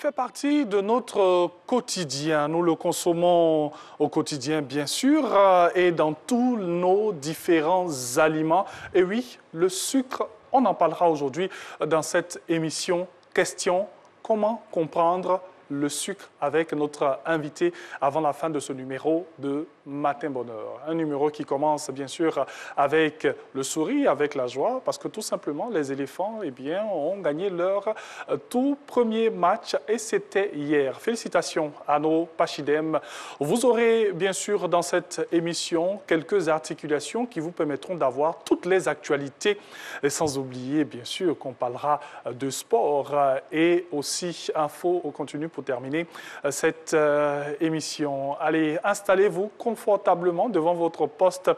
fait partie de notre quotidien. Nous le consommons au quotidien, bien sûr, et dans tous nos différents aliments. Et oui, le sucre, on en parlera aujourd'hui dans cette émission. Question, comment comprendre le sucre avec notre invité avant la fin de ce numéro de Matin Bonheur. Un numéro qui commence bien sûr avec le sourire, avec la joie, parce que tout simplement les éléphants ont gagné leur tout premier match et c'était hier. Félicitations à nos Pachidem. Vous aurez bien sûr dans cette émission quelques articulations qui vous permettront d'avoir toutes les actualités, et sans oublier bien sûr qu'on parlera de sport et aussi info au contenu pour terminer cette émission. Allez, installez-vous confortablement devant votre poste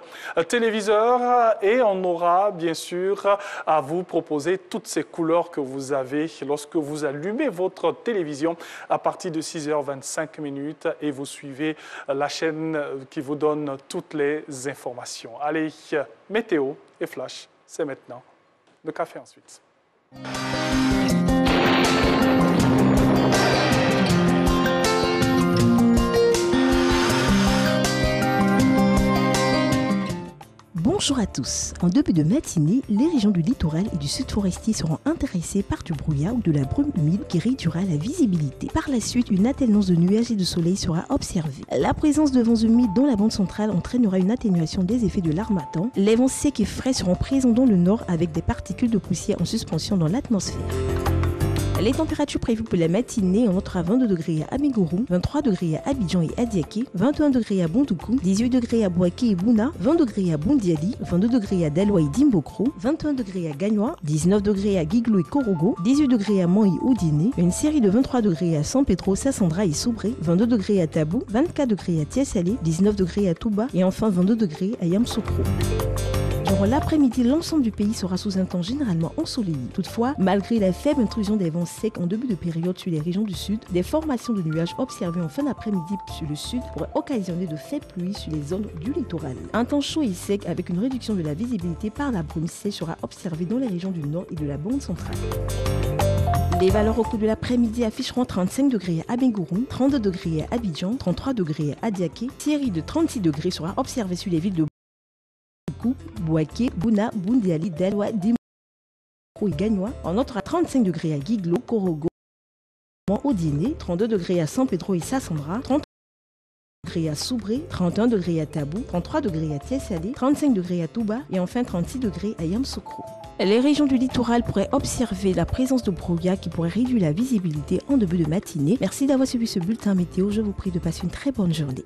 téléviseur et on aura bien sûr à vous proposer toutes ces couleurs que vous avez lorsque vous allumez votre télévision à partir de 6h25 et vous suivez la chaîne qui vous donne toutes les informations. Allez, météo et flash, c'est maintenant. Le café ensuite. Bonjour à tous. En début de matinée, les régions du littoral et du sud forestier seront intéressées par du brouillard ou de la brume humide qui réduira la visibilité. Par la suite, une alternance de nuages et de soleil sera observée. La présence de vents humides dans la bande centrale entraînera une atténuation des effets de l'harmattan. Les vents secs et frais seront présents dans le nord avec des particules de poussière en suspension dans l'atmosphère. Les températures prévues pour la matinée entre à 22 degrés à Abégourou, 23 degrés à Abidjan et Adiaké, 21 degrés à Bondoukou, 18 degrés à Bouaké et Bouna, 20 degrés à Bondiali, 22 degrés à Daloa et Dimbokro, 21 degrés à Gagnoa, 19 degrés à Guiglou et Korogo, 18 degrés à Mans et Oudiné, une série de 23 degrés à San Pedro, Sassandra et Soubré, 22 degrés à Tabou, 24 degrés à Tiessalé, 19 degrés à Touba et enfin 22 degrés à Yamsoukro. Durant l'après-midi, l'ensemble du pays sera sous un temps généralement ensoleillé. Toutefois, malgré la faible intrusion des vents secs en début de période sur les régions du sud, des formations de nuages observées en fin d'après-midi sur le sud pourraient occasionner de faibles pluies sur les zones du littoral. Un temps chaud et sec avec une réduction de la visibilité par la brume sèche sera observé dans les régions du nord et de la bande centrale. Les valeurs au cours de l'après-midi afficheront 35 degrés à Abégourou, 32 degrés à Abidjan, 33 degrés à Adiaké. Série de 36 degrés sera observée sur les villes de Bouaké, Bouna, Bondiali, Daloa, Dimbokro et Gagnoa. En outre à 35 degrés à Guiglo, Korogo, Oudiné, 32 degrés à San Pedro et Sassandra, 30 degrés à Soubré, 31 degrés à Tabou, 33 degrés à Tiessalé, 35 degrés à Touba et enfin 36 degrés à Yamsoukro. Les régions du littoral pourraient observer la présence de brouillard qui pourrait réduire la visibilité en début de matinée. Merci d'avoir suivi ce bulletin météo. Je vous prie de passer une très bonne journée.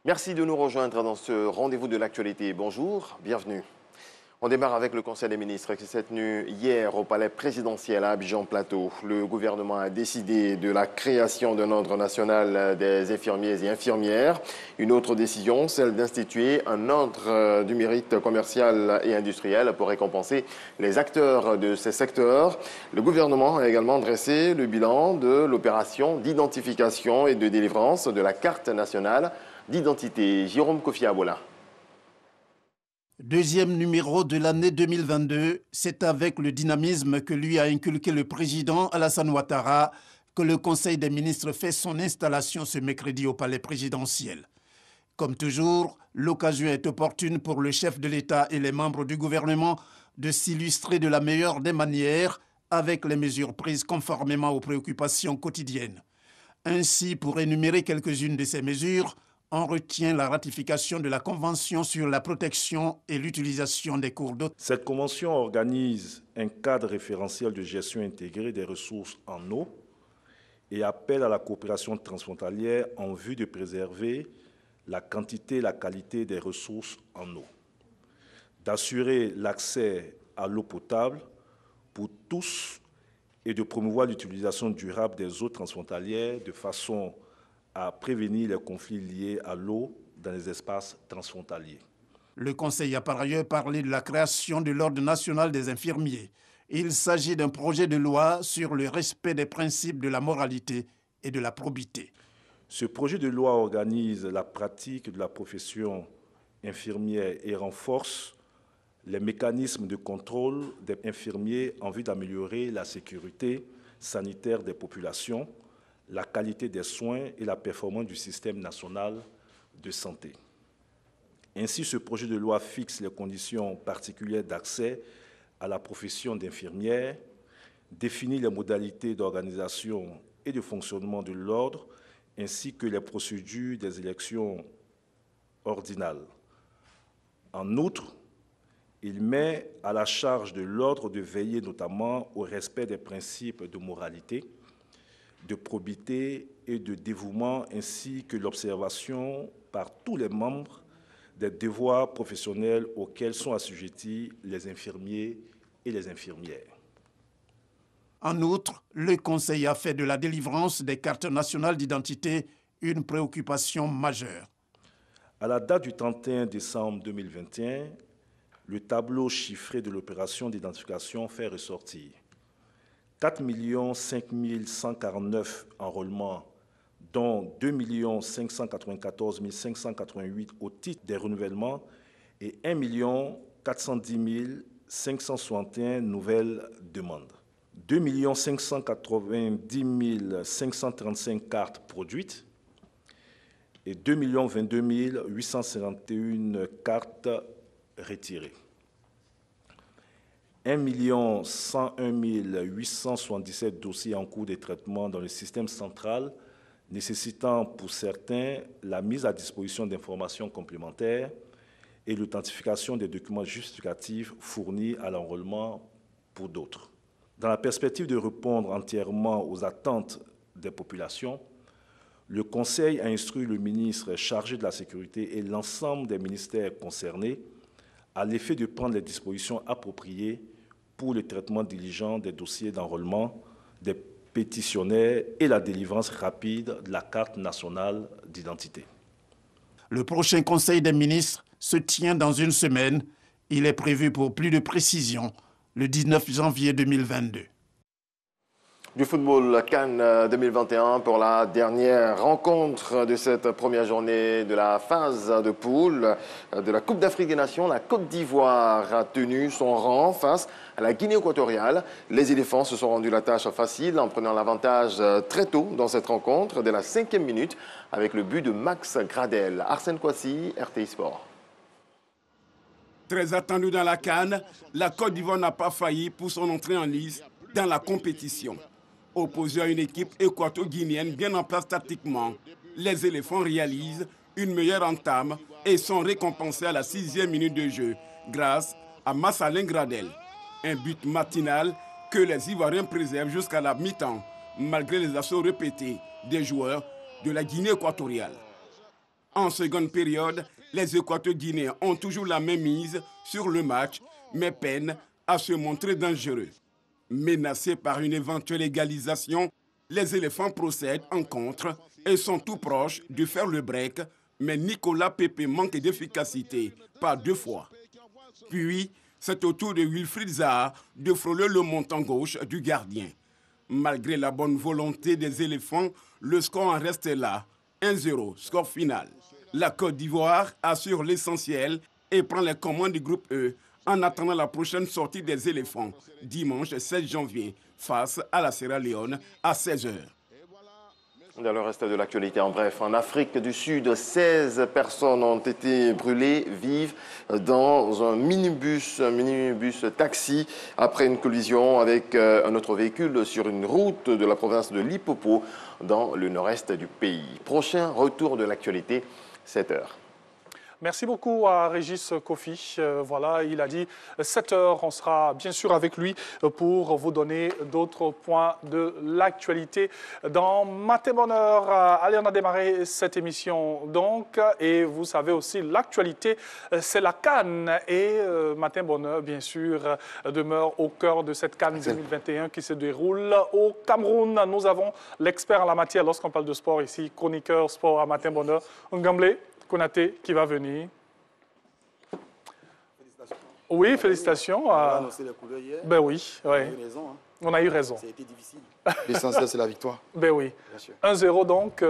Merci de nous rejoindre dans ce rendez-vous de l'actualité. Bonjour, bienvenue. On démarre avec le Conseil des ministres qui s'est tenu hier au palais présidentiel à Abidjan-Plateau. Le gouvernement a décidé de la création d'un ordre national des infirmiers et infirmières. Une autre décision, celle d'instituer un ordre du mérite commercial et industriel pour récompenser les acteurs de ces secteurs. Le gouvernement a également dressé le bilan de l'opération d'identification et de délivrance de la carte nationale d'identité. Jérôme Kofi Abola. Deuxième numéro de l'année 2022, c'est avec le dynamisme que lui a inculqué le président Alassane Ouattara que le Conseil des ministres fait son installation ce mercredi au palais présidentiel. Comme toujours, l'occasion est opportune pour le chef de l'État et les membres du gouvernement de s'illustrer de la meilleure des manières avec les mesures prises conformément aux préoccupations quotidiennes. Ainsi, pour énumérer quelques-unes de ces mesures, on retient la ratification de la Convention sur la protection et l'utilisation des cours d'eau. Cette convention organise un cadre référentiel de gestion intégrée des ressources en eau et appelle à la coopération transfrontalière en vue de préserver la quantité et la qualité des ressources en eau, d'assurer l'accès à l'eau potable pour tous et de promouvoir l'utilisation durable des eaux transfrontalières de façon à prévenir les conflits liés à l'eau dans les espaces transfrontaliers. Le Conseil a par ailleurs parlé de la création de l'Ordre national des infirmiers. Il s'agit d'un projet de loi sur le respect des principes de la moralité et de la probité. Ce projet de loi organise la pratique de la profession infirmière et renforce les mécanismes de contrôle des infirmiers en vue d'améliorer la sécurité sanitaire des populations, la qualité des soins et la performance du système national de santé. Ainsi, ce projet de loi fixe les conditions particulières d'accès à la profession d'infirmière, définit les modalités d'organisation et de fonctionnement de l'ordre, ainsi que les procédures des élections ordinales. En outre, il met à la charge de l'ordre de veiller notamment au respect des principes de moralité, de probité et de dévouement, ainsi que l'observation par tous les membres des devoirs professionnels auxquels sont assujettis les infirmiers et les infirmières. En outre, le Conseil a fait de la délivrance des cartes nationales d'identité une préoccupation majeure. À la date du 31 décembre 2021, le tableau chiffré de l'opération d'identification fait ressortir 4 5 149 enrôlements, dont 2 594 588 au titre des renouvellements et 1 410 561 nouvelles demandes. 2 590 535 cartes produites et 2 022 851 cartes retirées. 1 101 877 dossiers en cours de traitement dans le système central, nécessitant pour certains la mise à disposition d'informations complémentaires et l'authentification des documents justificatifs fournis à l'enrôlement pour d'autres. Dans la perspective de répondre entièrement aux attentes des populations, le Conseil a instruit le ministre chargé de la Sécurité et l'ensemble des ministères concernés à l'effet de prendre les dispositions appropriées pour le traitement diligent des dossiers d'enrôlement des pétitionnaires et la délivrance rapide de la carte nationale d'identité. Le prochain Conseil des ministres se tient dans une semaine. Il est prévu pour plus de précision le 19 janvier 2022. Du football CAN 2021 pour la dernière rencontre de cette première journée de la phase de poule de la Coupe d'Afrique des Nations. La Côte d'Ivoire a tenu son rang face à la Guinée équatoriale. Les éléphants se sont rendus la tâche facile en prenant l'avantage très tôt dans cette rencontre, dès la 5e minute, avec le but de Max Gradel. Arsène Kouassi, RTI Sport. Très attendu dans la CAN, la Côte d'Ivoire n'a pas failli pour son entrée en lice dans la compétition. Opposé à une équipe équato-guinéenne bien en place tactiquement, les éléphants réalisent une meilleure entame et sont récompensés à la 6e minute de jeu grâce à Massalin Gradel. Un but matinal que les Ivoiriens préservent jusqu'à la mi-temps, malgré les assauts répétés des joueurs de la Guinée équatoriale. En seconde période, les Équato-Guinéens ont toujours la même mise sur le match, mais peinent à se montrer dangereux. Menacés par une éventuelle égalisation, les éléphants procèdent en contre et sont tout proches de faire le break, mais Nicolas Pepe manque d'efficacité par 2 fois. Puis, c'est au tour de Wilfried Zaha de frôler le montant gauche du gardien. Malgré la bonne volonté des éléphants, le score en reste là, 1-0, score final. La Côte d'Ivoire assure l'essentiel et prend les commandes du groupe E en attendant la prochaine sortie des éléphants, dimanche 16 janvier, face à la Sierra Leone à 16h. Dans le reste de l'actualité, en bref, en Afrique du Sud, 16 personnes ont été brûlées vives dans un minibus taxi après une collision avec un autre véhicule sur une route de la province de Limpopo dans le nord-est du pays. Prochain retour de l'actualité, 7 heures. Merci beaucoup à Régis Kofi. Voilà, il a dit 7 heures. On sera bien sûr avec lui pour vous donner d'autres points de l'actualité. Dans Matin Bonheur, allez, on a démarré cette émission donc. Et vous savez aussi, l'actualité, c'est la CAN. Et Matin Bonheur, bien sûr, demeure au cœur de cette CAN 2021 qui se déroule au Cameroun. Nous avons l'expert en la matière lorsqu'on parle de sport ici, chroniqueur sport à Matin Bonheur, Ngamble Konaté qui va venir. Félicitations. Oui, félicitations. On a annoncé les couleurs hier. Ben oui, On a eu raison. Hein. On a eu raison. Ça a été difficile. L'essentiel, c'est la victoire. Ben oui. Bien sûr. 1-0 donc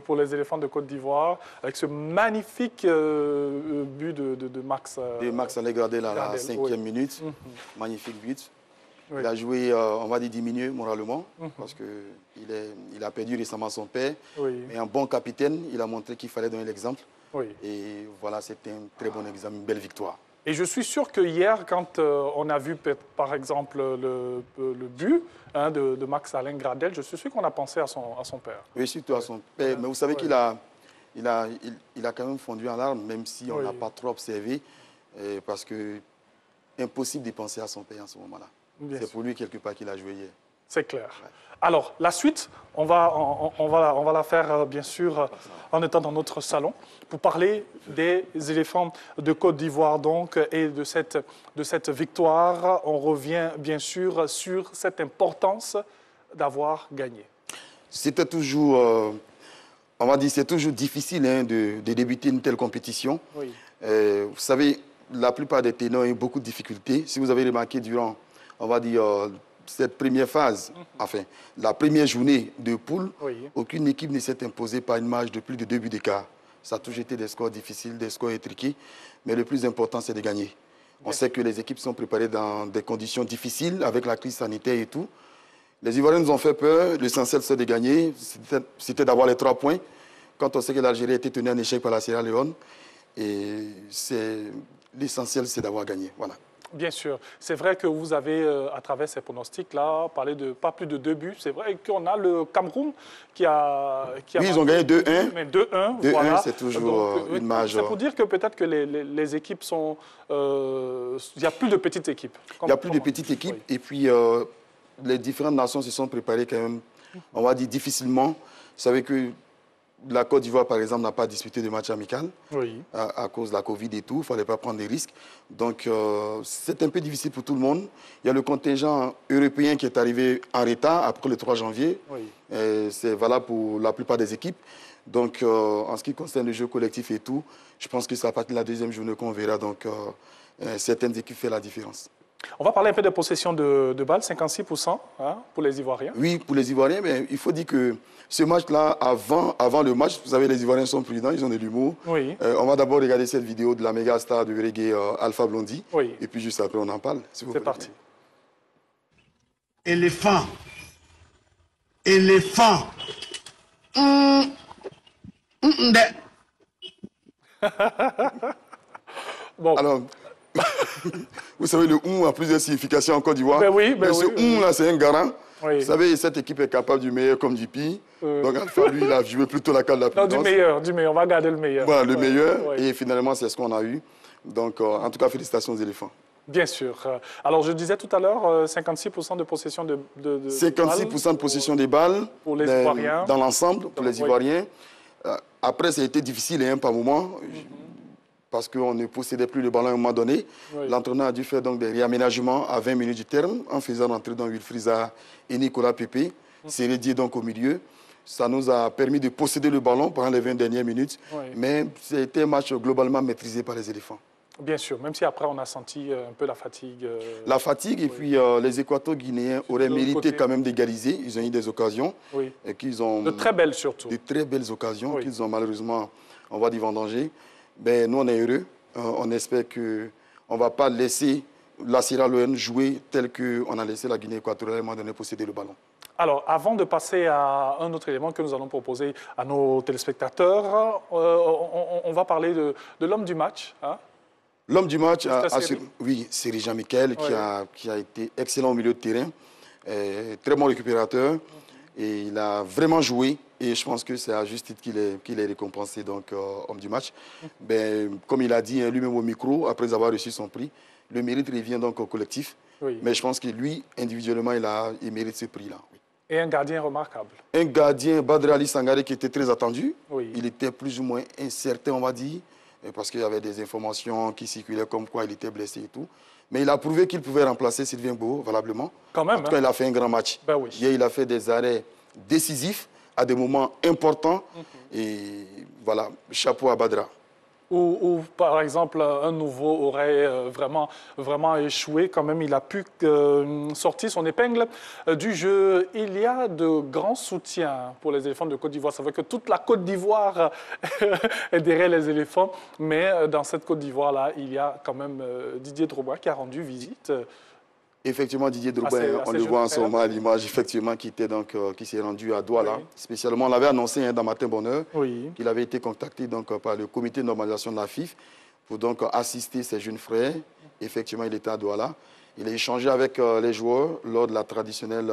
pour les éléphants de Côte d'Ivoire avec ce magnifique but de Max. De Max Allegradel à la 5e minute. Magnifique but. Oui. Il a joué, on va dire, diminué moralement parce qu'il a perdu récemment son père. Oui. Mais un bon capitaine, il a montré qu'il fallait donner l'exemple. Oui. Et voilà, c'était un très bon exemple, une belle victoire. Et je suis sûr que hier, quand on a vu, par exemple, le but de Max Alain Gradel, je suis sûr qu'on a pensé à son père. Oui, surtout à son père. Mais vous savez qu'il a quand même fondu en larmes, même si on n'a pas trop observé, parce que impossible de penser à son père en ce moment-là. C'est pour lui, quelque part, qu'il a joué hier. C'est clair. Ouais. Alors, la suite, on va la faire, bien sûr, en étant dans notre salon, pour parler des éléphants de Côte d'Ivoire, donc, et de cette victoire. On revient, bien sûr, sur cette importance d'avoir gagné. C'était toujours, on va dire, c'est toujours difficile de débuter une telle compétition. Oui. Vous savez, la plupart des ténors ont eu beaucoup de difficultés. Si vous avez remarqué durant, on va dire, cette première phase, enfin, la première journée de poule, aucune équipe ne s'est imposée par une marge de plus de 2 buts d'écart. Ça a toujours été des scores difficiles, des scores étriqués, mais le plus important, c'est de gagner. On sait que les équipes sont préparées dans des conditions difficiles, avec la crise sanitaire et tout. Les Ivoiriens nous ont fait peur, l'essentiel, c'est de gagner, c'était d'avoir les 3 points. Quand on sait que l'Algérie a été tenue en échec par la Sierra Leone, et l'essentiel, c'est d'avoir gagné. Voilà. Bien sûr. C'est vrai que vous avez, à travers ces pronostics-là, parlé de pas plus de 2 buts. C'est vrai qu'on a le Cameroun qui a oui, ils ont gagné 2-1. Mais 2-1, voilà. 2-1, c'est toujours une marge. C'est pour dire que peut-être que les équipes sont... il n'y a plus de petites équipes. Il n'y a plus de petites équipes. Oui. Et puis, les différentes nations se sont préparées quand même, on va dire, difficilement. Vous savez que la Côte d'Ivoire, par exemple, n'a pas disputé de match amical à cause de la Covid et tout. Il ne fallait pas prendre des risques. Donc, c'est un peu difficile pour tout le monde. Il y a le contingent européen qui est arrivé en retard après le 3 janvier. C'est valable pour la plupart des équipes. Donc, en ce qui concerne le jeu collectif et tout, je pense que c'est à partir de la deuxième journée qu'on verra. Donc, certaines équipes font la différence. On va parler un peu de possession de balles, 56% pour les Ivoiriens. Oui, pour les Ivoiriens, mais il faut dire que ce match-là, avant le match, vous savez, les Ivoiriens sont prudents, ils ont de l'humour. Oui. On va d'abord regarder cette vidéo de la méga star de reggae Alpha Blondy. Oui. Et puis juste après, on en parle. Si c'est parti. Éléphant. Éléphant. Bon. Alors, vous savez, le « a plusieurs significations en Côte d'Ivoire. Ben oui, mais ce « là, c'est un garant. Oui. Vous savez, cette équipe est capable du meilleur comme du pire. Donc, Alpha, lui, il a joué plutôt la carte de la prudence. Non, du meilleur. On va garder le meilleur. Voilà, le meilleur. Oui. Et finalement, c'est ce qu'on a eu. Donc, en tout cas, félicitations aux éléphants. Bien sûr. Alors, je disais tout à l'heure, 56% de possession de 56% de possession des balles. Pour les Ivoiriens. Dans l'ensemble, pour les Ivoiriens. Après, ça a été difficile par moment. Parce qu'on ne possédait plus le ballon à un moment donné. Oui. L'entraîneur a dû faire donc des réaménagements à 20 minutes du terme en faisant rentrer dans Wilfriza et Nicolas Pépé. C'est dédié donc au milieu. Ça nous a permis de posséder le ballon pendant les 20 dernières minutes. Oui. Mais c'était un match globalement maîtrisé par les éléphants. Bien sûr, même si après on a senti un peu la fatigue. La fatigue, et puis les Équato-Guinéens auraient mérité quand même d'égaliser. Ils ont eu des occasions. Oui. Et qu'ils ont, de très belles surtout. De très belles occasions qu'ils ont malheureusement, on va dire, vendangées. Ben, nous, on est heureux. On espère qu'on ne va pas laisser la Sierra Leone jouer tel qu'on a laissé la Guinée équatoriale à un moment donné posséder le ballon. Alors, avant de passer à un autre élément que nous allons proposer à nos téléspectateurs, on va parler de l'homme du match. Hein? L'homme du match, oui, c'est Jean-Michel qui a été excellent au milieu de terrain, très bon récupérateur, et il a vraiment joué. Et je pense que c'est à juste titre qu'il est récompensé, donc homme du match. Ben, comme il a dit lui-même au micro, après avoir reçu son prix, le mérite revient donc au collectif. Oui. Mais je pense que lui, individuellement, il mérite ce prix-là. Oui. Et un gardien remarquable. Un gardien, Badr Ali Sangaré, qui était très attendu. Oui. Il était plus ou moins incertain, on va dire, parce qu'il y avait des informations qui circulaient comme quoi il était blessé et tout. Mais il a prouvé qu'il pouvait remplacer Sylvain Beau, valablement. Quand même. En tout cas, il a fait un grand match. Ben oui. Hier, il a fait des arrêts décisifs à des moments importants. Et voilà, chapeau à Badra. Ou par exemple, un nouveau aurait vraiment échoué. Quand même, il a pu sortir son épingle du jeu. Il y a de grands soutiens pour les éléphants de Côte d'Ivoire. C'est vrai que toute la Côte d'Ivoire est derrière les éléphants. Mais dans cette Côte d'Ivoire-là, il y a quand même Didier Drogba qui a rendu visite. Effectivement, Didier Drogba, on le voit en ce moment à l'image, effectivement, qui s'est rendu à Douala. Oui. Spécialement, on l'avait annoncé dans Matin Bonheur, qu'il avait été contacté par le comité de normalisation de la FIF pour donc assister ses jeunes frères. Effectivement, il était à Douala. Il a échangé avec les joueurs lors de la traditionnelle,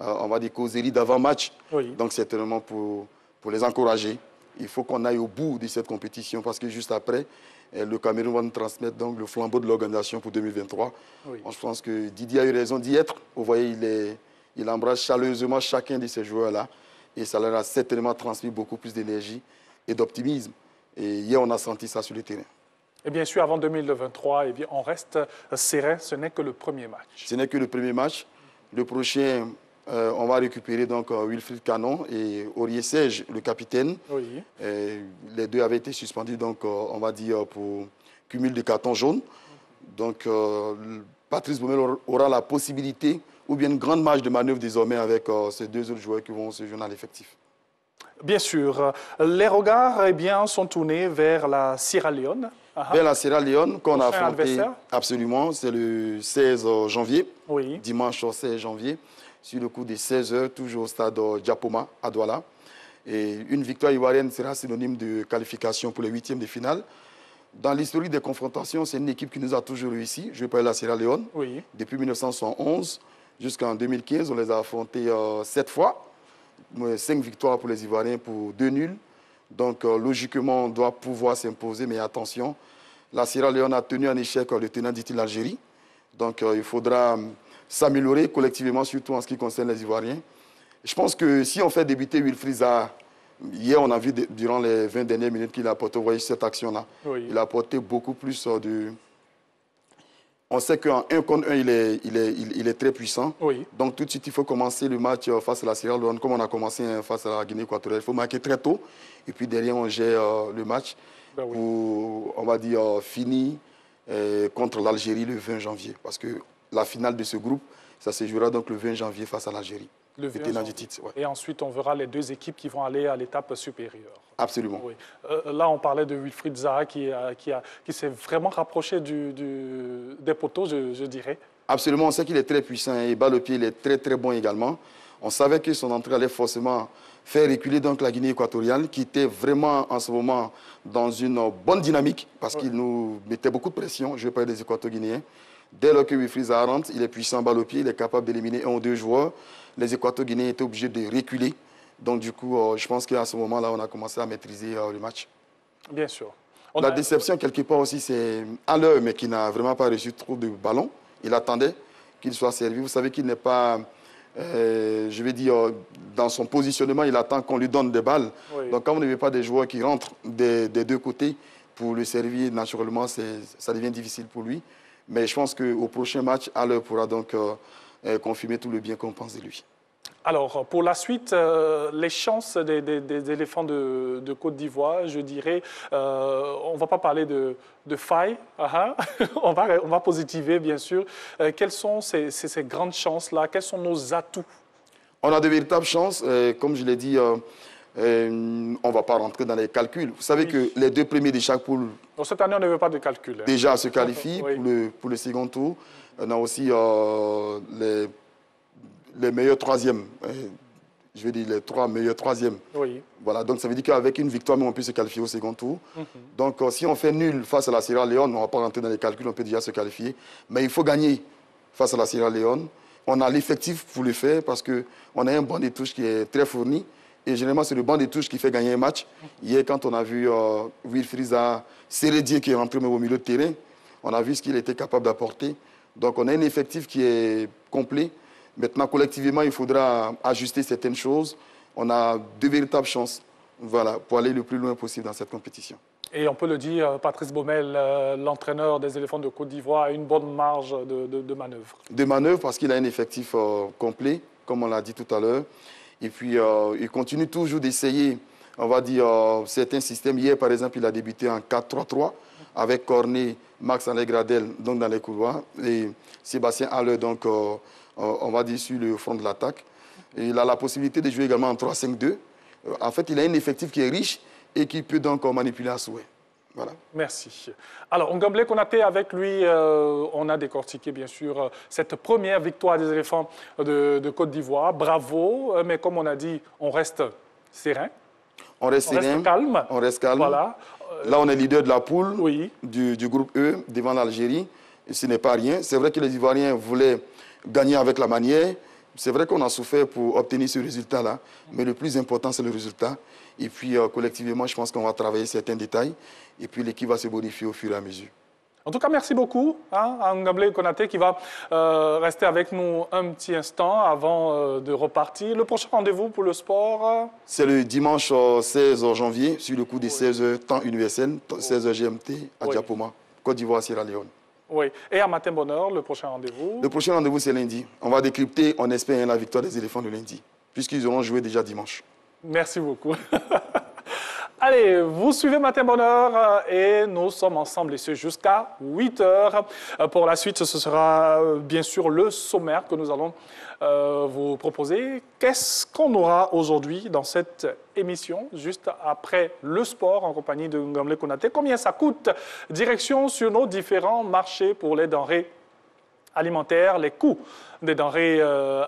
on va dire, causerie d'avant-match. Oui. Donc, certainement pour les encourager. Il faut qu'on aille au bout de cette compétition parce que juste après, le Cameroun va nous transmettre donc le flambeau de l'organisation pour 2023. Oui. Je pense que Didier a eu raison d'y être. Vous voyez, il embrasse chaleureusement chacun de ces joueurs-là. Et ça leur a certainement transmis beaucoup plus d'énergie et d'optimisme. Et hier, on a senti ça sur le terrain. Et bien sûr, avant 2023, eh bien, on reste serein. Ce n'est que le premier match. Ce n'est que le premier match. Le prochain, on va récupérer donc Wilfried Canon et Aurier Serge, le capitaine. Oui. Les deux avaient été suspendus, donc on va dire pour cumul de cartons jaunes. Donc Patrice Baumel aura la possibilité ou bien une grande marge de manœuvre désormais avec ces deux autres joueurs qui vont se joindre à l'effectif. Bien sûr. Les regards sont tournés vers la Sierra Leone. Vers la Sierra Leone qu'on a affronté. Absolument, c'est le 16 janvier, oui. Dimanche 16 janvier. Sur le coup des 16 heures, toujours au stade Diapoma, à Douala. Et une victoire ivoirienne sera synonyme de qualification pour les huitièmes de finale. Dans l'historique des confrontations, c'est une équipe qui nous a toujours réussi. Je vais parler de la Sierra Leone. Oui. Depuis 1971 jusqu'en 2015, on les a affrontés 7 fois. 5 victoires pour les Ivoiriens pour 2 nuls. Donc, logiquement, on doit pouvoir s'imposer. Mais attention, la Sierra Leone a tenu en échec le tenant du titre l'Algérie. Donc, il faudra s'améliorer collectivement, surtout en ce qui concerne les Ivoiriens. Je pense que si on fait débuter Wilfried Zaha, hier on a vu durant les 20 dernières minutes qu'il a apporté, vous voyez cette action-là, oui. Il a apporté beaucoup plus de... On sait qu'en 1 contre 1, il est très puissant. Oui. Donc tout de suite, il faut commencer le match face à la Sierra Leone, comme on a commencé face à la Guinée équatoriale. Il faut marquer très tôt, et puis derrière, on gère le match pour, on va dire, finir contre l'Algérie le 20 janvier. Parce que la finale de ce groupe, ça se jouera donc le 20 janvier face à l'Algérie. Le tenant du titre. Ouais. Et ensuite, on verra les deux équipes qui vont aller à l'étape supérieure. Absolument. Oui. Là, on parlait de Wilfried Zaha qui s'est vraiment rapproché des poteaux, je dirais. Absolument, on sait qu'il est très puissant et balle au pied, il est très très bon également. On savait que son entrée allait forcément faire reculer donc la Guinée équatoriale qui était vraiment en ce moment dans une bonne dynamique parce qu'il nous mettait beaucoup de pression, je vais parler des Équato-Guinéens. Dès lors que Wilfried Zaha rentre, il est puissant balle au pied, il est capable d'éliminer 1 ou 2 joueurs. Les Équato-Guinéens étaient obligés de reculer. Donc du coup, je pense qu'à ce moment-là, on a commencé à maîtriser le match. Bien sûr. La déception, quelque part aussi, c'est Haller, mais qui n'a vraiment pas reçu trop de ballons. Il attendait qu'il soit servi. Vous savez qu'il n'est pas, je vais dire, dans son positionnement, il attend qu'on lui donne des balles. Oui. Donc quand vous n'avez pas des joueurs qui rentrent des deux côtés pour le servir, naturellement, ça devient difficile pour lui. Mais je pense qu'au prochain match, Haller pourra donc confirmer tout le bien qu'on pense de lui. Alors, pour la suite, les chances des éléphants de Côte d'Ivoire, je dirais, on ne va pas parler de failles, on va positiver, bien sûr. Quelles sont ces grandes chances-là? Quels sont nos atouts? On a de véritables chances. Comme je l'ai dit, on ne va pas rentrer dans les calculs. Vous savez que les 2 premiers de chaque poule... Donc, cette année, on ne veut pas de calcul. Déjà se qualifient pour le second tour. On a aussi les meilleurs troisièmes. Je vais dire les 3 meilleurs troisièmes. Oui. Voilà, donc ça veut dire qu'avec une victoire, on peut se qualifier au second tour. Donc si on fait nul face à la Sierra Leone, on ne va pas rentrer dans les calculs, on peut déjà se qualifier. Mais il faut gagner face à la Sierra Leone. On a l'effectif pour le faire parce qu'on a un banc de touche qui est très fourni. Et généralement, c'est le banc de touche qui fait gagner un match. Hier, quand on a vu Wilfried Seredier qui est rentré au milieu de terrain, on a vu ce qu'il était capable d'apporter. Donc on a un effectif qui est complet. Maintenant, collectivement, il faudra ajuster certaines choses. On a 2 véritables chances, voilà, pour aller le plus loin possible dans cette compétition. Et on peut le dire, Patrice Baumel, l'entraîneur des éléphants de Côte d'Ivoire, a une bonne marge de manœuvre. De manœuvre parce qu'il a un effectif complet, comme on l'a dit tout à l'heure. Et puis, il continue toujours d'essayer, on va dire, certains systèmes. Hier, par exemple, il a débuté en 4-3-3 avec Cornet, Max-André Gradel donc dans les couloirs et Sébastien Haller, donc, on va dire, sur le front de l'attaque. Il a la possibilité de jouer également en 3-5-2. En fait, il a un effectif qui est riche et qui peut donc manipuler à souhait. Voilà. Merci. Alors, Ngamblé Konaté, avec lui, on a décortiqué, bien sûr, cette première victoire des éléphants de Côte d'Ivoire. Bravo, mais comme on a dit, on reste serein. On reste calme. On reste calme. Voilà. Là, on est leader de la poule oui. du groupe E devant l'Algérie. Ce n'est pas rien. C'est vrai que les Ivoiriens voulaient gagner avec la manière. C'est vrai qu'on a souffert pour obtenir ce résultat-là. Mais le plus important, c'est le résultat. Et puis, collectivement, je pense qu'on va travailler certains détails. Et puis, l'équipe va se modifier au fur et à mesure. En tout cas, merci beaucoup à Ngamblé Konaté qui va rester avec nous un petit instant avant de repartir. Le prochain rendez-vous pour le sport c'est le dimanche 16 janvier, sur le coup des 16h temps universel, 16h GMT à Diapoma, Côte d'Ivoire, Sierra Leone. Oui. Et à Matin Bonheur, le prochain rendez-vous Le prochain rendez-vous, c'est lundi. On va décrypter, on espère, la victoire des éléphants de lundi, puisqu'ils auront joué déjà dimanche. Merci beaucoup. Allez, vous suivez Matin Bonheur et nous sommes ensemble et c'est jusqu'à 8h. Pour la suite, ce sera bien sûr le sommaire que nous allons vous proposer. Qu'est-ce qu'on aura aujourd'hui dans cette émission, juste après le sport en compagnie de Ngamblé Konaté? Combien ça coûte? Direction sur nos différents marchés pour les denrées alimentaires, les coûts des denrées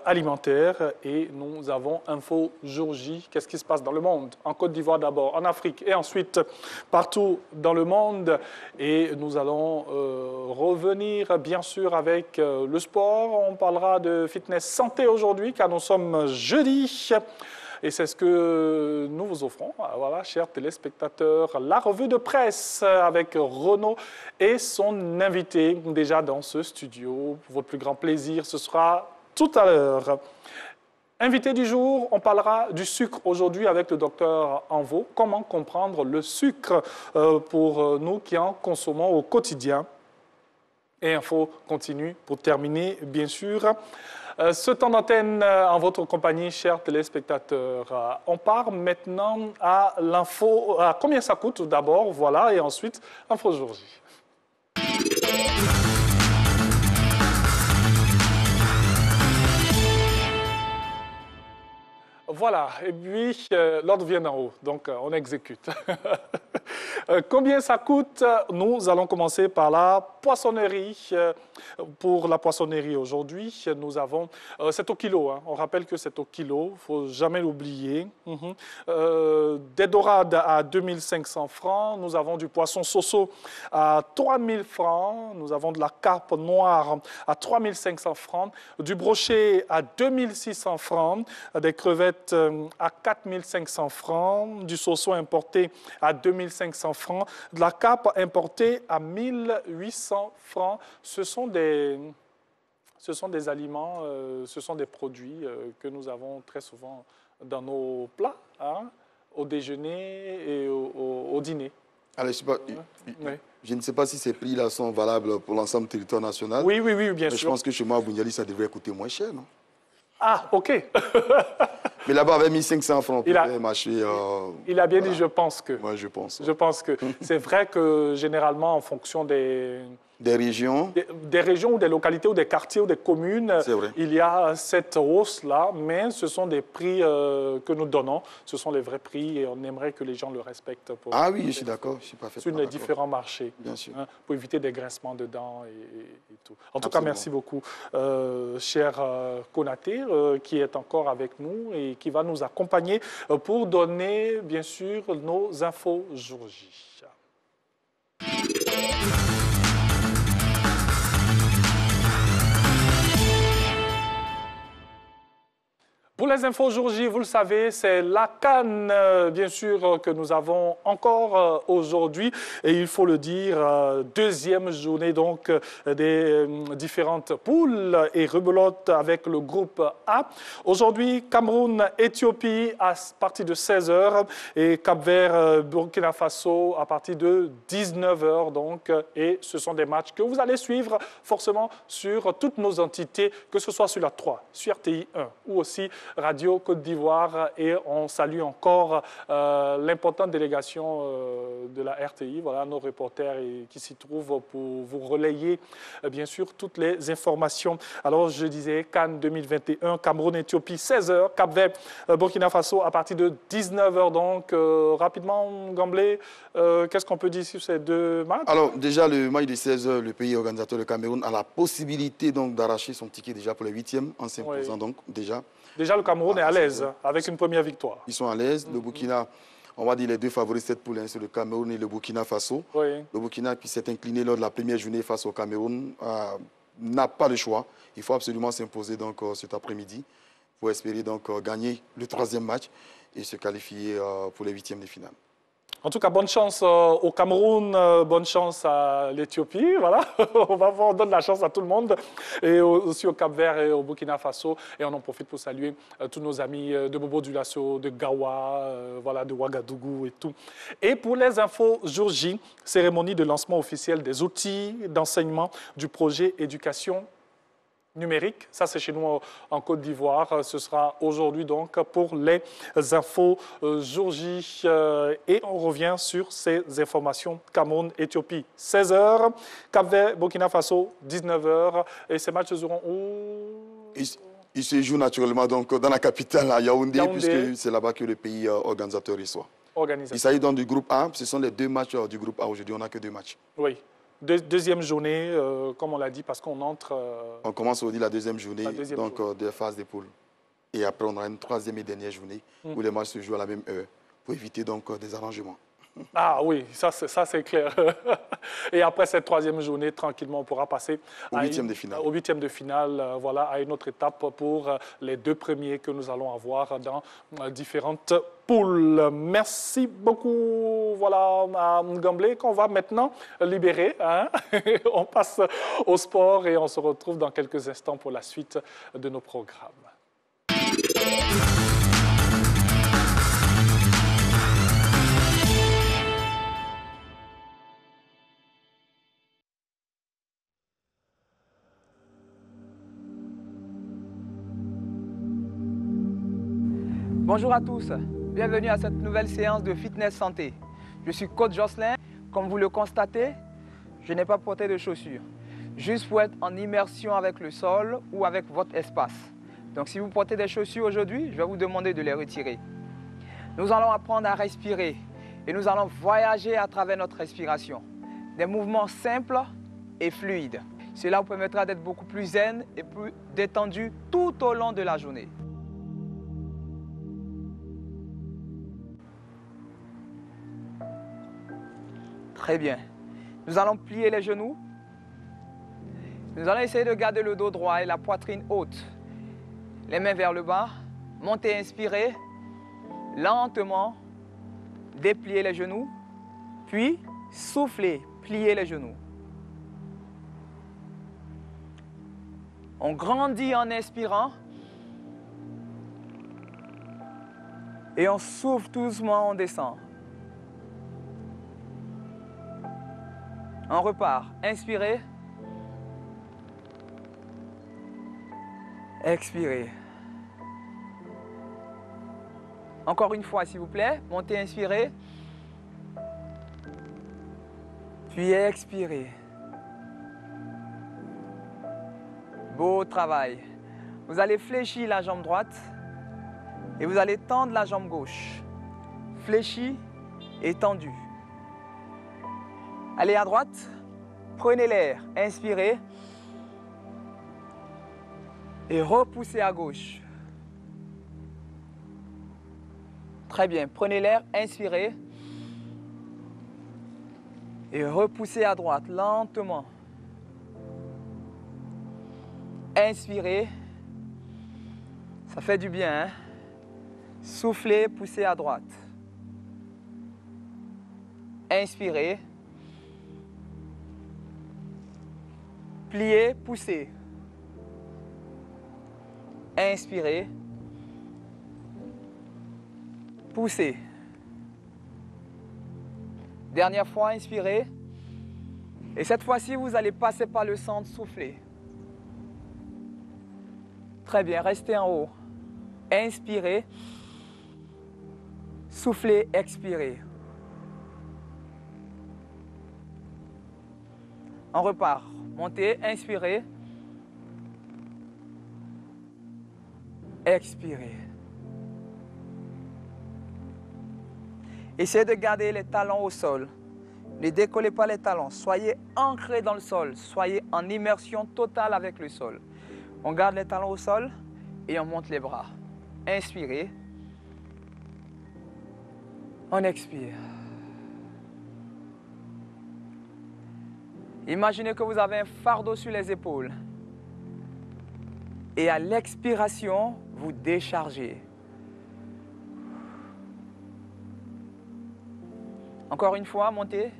alimentaires. Et nous avons Info Jour J. Qu'est-ce qui se passe dans le monde? En Côte d'Ivoire d'abord, en Afrique et ensuite partout dans le monde. Et nous allons revenir bien sûr avec le sport. On parlera de fitness santé aujourd'hui car nous sommes jeudi. Et c'est ce que nous vous offrons, voilà, chers téléspectateurs, la revue de presse avec Renaud et son invité déjà dans ce studio. Pour votre plus grand plaisir, ce sera tout à l'heure. Invité du jour, on parlera du sucre aujourd'hui avec le docteur Anvo. Comment comprendre le sucre pour nous qui en consommons au quotidien? Et Info continue pour terminer, bien sûr. Ce temps d'antenne en votre compagnie, chers téléspectateurs. On part maintenant à l'info. À combien ça coûte d'abord, voilà, et ensuite Info Jour J. Voilà, et puis l'ordre vient d'en haut, donc on exécute. Combien ça coûte? Nous allons commencer par la poissonnerie. Pour la poissonnerie aujourd'hui, nous avons, c'est au kilo, hein. On rappelle que c'est au kilo, il ne faut jamais l'oublier. Des dorades à 2500 francs, nous avons du poisson soso à 3000 francs, nous avons de la carpe noire à 3500 francs, du brochet à 2600 francs, des crevettes à 4500 francs, du soso importé à 2500 francs, de la carpe importée à 1800 francs. Ce sont des aliments, ce sont des produits que nous avons très souvent dans nos plats, hein, au déjeuner et au dîner. Alors, je ne sais pas si ces prix-là sont valables pour l'ensemble du territoire national. Oui, bien sûr. Je pense que chez moi, à Boundiali, ça devrait coûter moins cher, non? Ah, OK. Mais là-bas, avec 1500 francs, il a bien voilà. dit, je pense que. Moi, je pense. Je pense que c'est vrai que généralement, en fonction des Des régions. Des régions ou des localités ou des quartiers ou des communes, il y a cette hausse-là, mais ce sont des prix que nous donnons, ce sont les vrais prix et on aimerait que les gens le respectent. Ah oui, je suis d'accord, je suis parfaitement sur les différents marchés, bien sûr. Hein, pour éviter des grincements de dents et tout. En tout cas, merci beaucoup, cher Konaté, qui est encore avec nous et qui va nous accompagner pour donner, bien sûr, nos infos jour J. Pour les infos jour J, vous le savez, c'est la CAN, bien sûr, que nous avons encore aujourd'hui. Et il faut le dire, deuxième journée donc des différentes poules et rebelotes avec le groupe A. Aujourd'hui, Cameroun, Éthiopie à partir de 16h et Cap-Vert, Burkina Faso à partir de 19h. Donc, et ce sont des matchs que vous allez suivre forcément sur toutes nos entités, que ce soit sur la 3, sur RTI 1 ou aussi Radio Côte d'Ivoire, et on salue encore l'importante délégation de la RTI, voilà nos reporters qui s'y trouvent pour vous relayer bien sûr toutes les informations. Alors je disais CAN 2021, Cameroun, Éthiopie 16h, Cap-Vert, Burkina Faso à partir de 19h. Donc rapidement, Gamblé, qu'est-ce qu'on peut dire sur ces deux matchs? Alors déjà le match de 16h, le pays organisateur, le Cameroun, a la possibilité donc d'arracher son ticket déjà pour les 8e en s'imposant donc déjà. Déjà, le Cameroun est à l'aise avec une première victoire. Ils sont à l'aise. Le Burkina, on va dire les deux favoris de cette poule, c'est le Cameroun et le Burkina Faso. Oui. Le Burkina, qui s'est incliné lors de la première journée face au Cameroun, n'a pas le choix. Il faut absolument s'imposer donc cet après-midi pour espérer donc gagner le 3e match et se qualifier pour les 8e de finale. En tout cas, bonne chance au Cameroun, bonne chance à l'Éthiopie. Voilà, on donne la chance à tout le monde, et aussi au Cap-Vert et au Burkina Faso. Et on en profite pour saluer tous nos amis de Bobo-Dioulasso, de Gawa, voilà, de Ouagadougou et tout. Et pour les infos jour J, cérémonie de lancement officiel des outils d'enseignement du projet éducation numérique, ça c'est chez nous en Côte d'Ivoire. Ce sera aujourd'hui donc pour les infos jour J. Et on revient sur ces informations. Cameroun, Éthiopie, 16h. Cap-Vert, Burkina Faso, 19h. Et ces matchs seront où? Ils se jouent naturellement donc dans la capitale, à Yaoundé, puisque c'est là-bas que le pays organisateur y soit. Il s'agit donc du groupe A. Ce sont les deux matchs du groupe A. Aujourd'hui, on n'a que 2 matchs. Oui. Deuxième journée, comme on l'a dit, parce qu'on entre... On commence aujourd'hui la deuxième journée, des phases des poules. Et après, on aura une 3e et dernière journée où les matchs se jouent à la même heure, pour éviter donc des arrangements. Ah oui, ça c'est clair. Et après cette 3e journée, tranquillement, on pourra passer au 8e de finale. Au 8e de finale, voilà, à une autre étape pour les 2 premiers que nous allons avoir dans différentes poules. Merci beaucoup, voilà, à Gamblé, qu'on va maintenant libérer. Hein? On passe au sport et on se retrouve dans quelques instants pour la suite de nos programmes. Bonjour à tous, bienvenue à cette nouvelle séance de fitness santé. Je suis coach Jocelyn. Comme vous le constatez, je n'ai pas porté de chaussures, juste pour être en immersion avec le sol ou avec votre espace. Donc si vous portez des chaussures aujourd'hui, je vais vous demander de les retirer. Nous allons apprendre à respirer et nous allons voyager à travers notre respiration. Des mouvements simples et fluides. Cela vous permettra d'être beaucoup plus zen et plus détendu tout au long de la journée. Très bien. Nous allons plier les genoux. Nous allons essayer de garder le dos droit et la poitrine haute. Les mains vers le bas. Montez, inspirez. Lentement, dépliez les genoux. Puis, soufflez, pliez les genoux. On grandit en inspirant. Et on souffle doucement, on descend. On repart. Inspirez. Expirez. Encore une fois, s'il vous plaît. Montez, inspirez. Puis expirez. Beau travail. Vous allez fléchir la jambe droite et vous allez tendre la jambe gauche. Fléchie et tendue. Allez à droite. Prenez l'air. Inspirez. Et repoussez à gauche. Très bien. Prenez l'air. Inspirez. Et repoussez à droite, lentement. Inspirez. Ça fait du bien, hein? Soufflez, poussez à droite. Inspirez. Pliez, poussez. Inspirez. Poussez. Dernière fois, inspirez. Et cette fois-ci, vous allez passer par le centre, soufflez. Très bien, restez en haut. Inspirez. Soufflez, expirez. On repart. Montez, inspirez. Expirez. Essayez de garder les talons au sol. Ne décollez pas les talons. Soyez ancrés dans le sol. Soyez en immersion totale avec le sol. On garde les talons au sol et on monte les bras. Inspirez. On expire. Imaginez que vous avez un fardeau sur les épaules. Et à l'expiration, vous déchargez. Encore une fois, montez.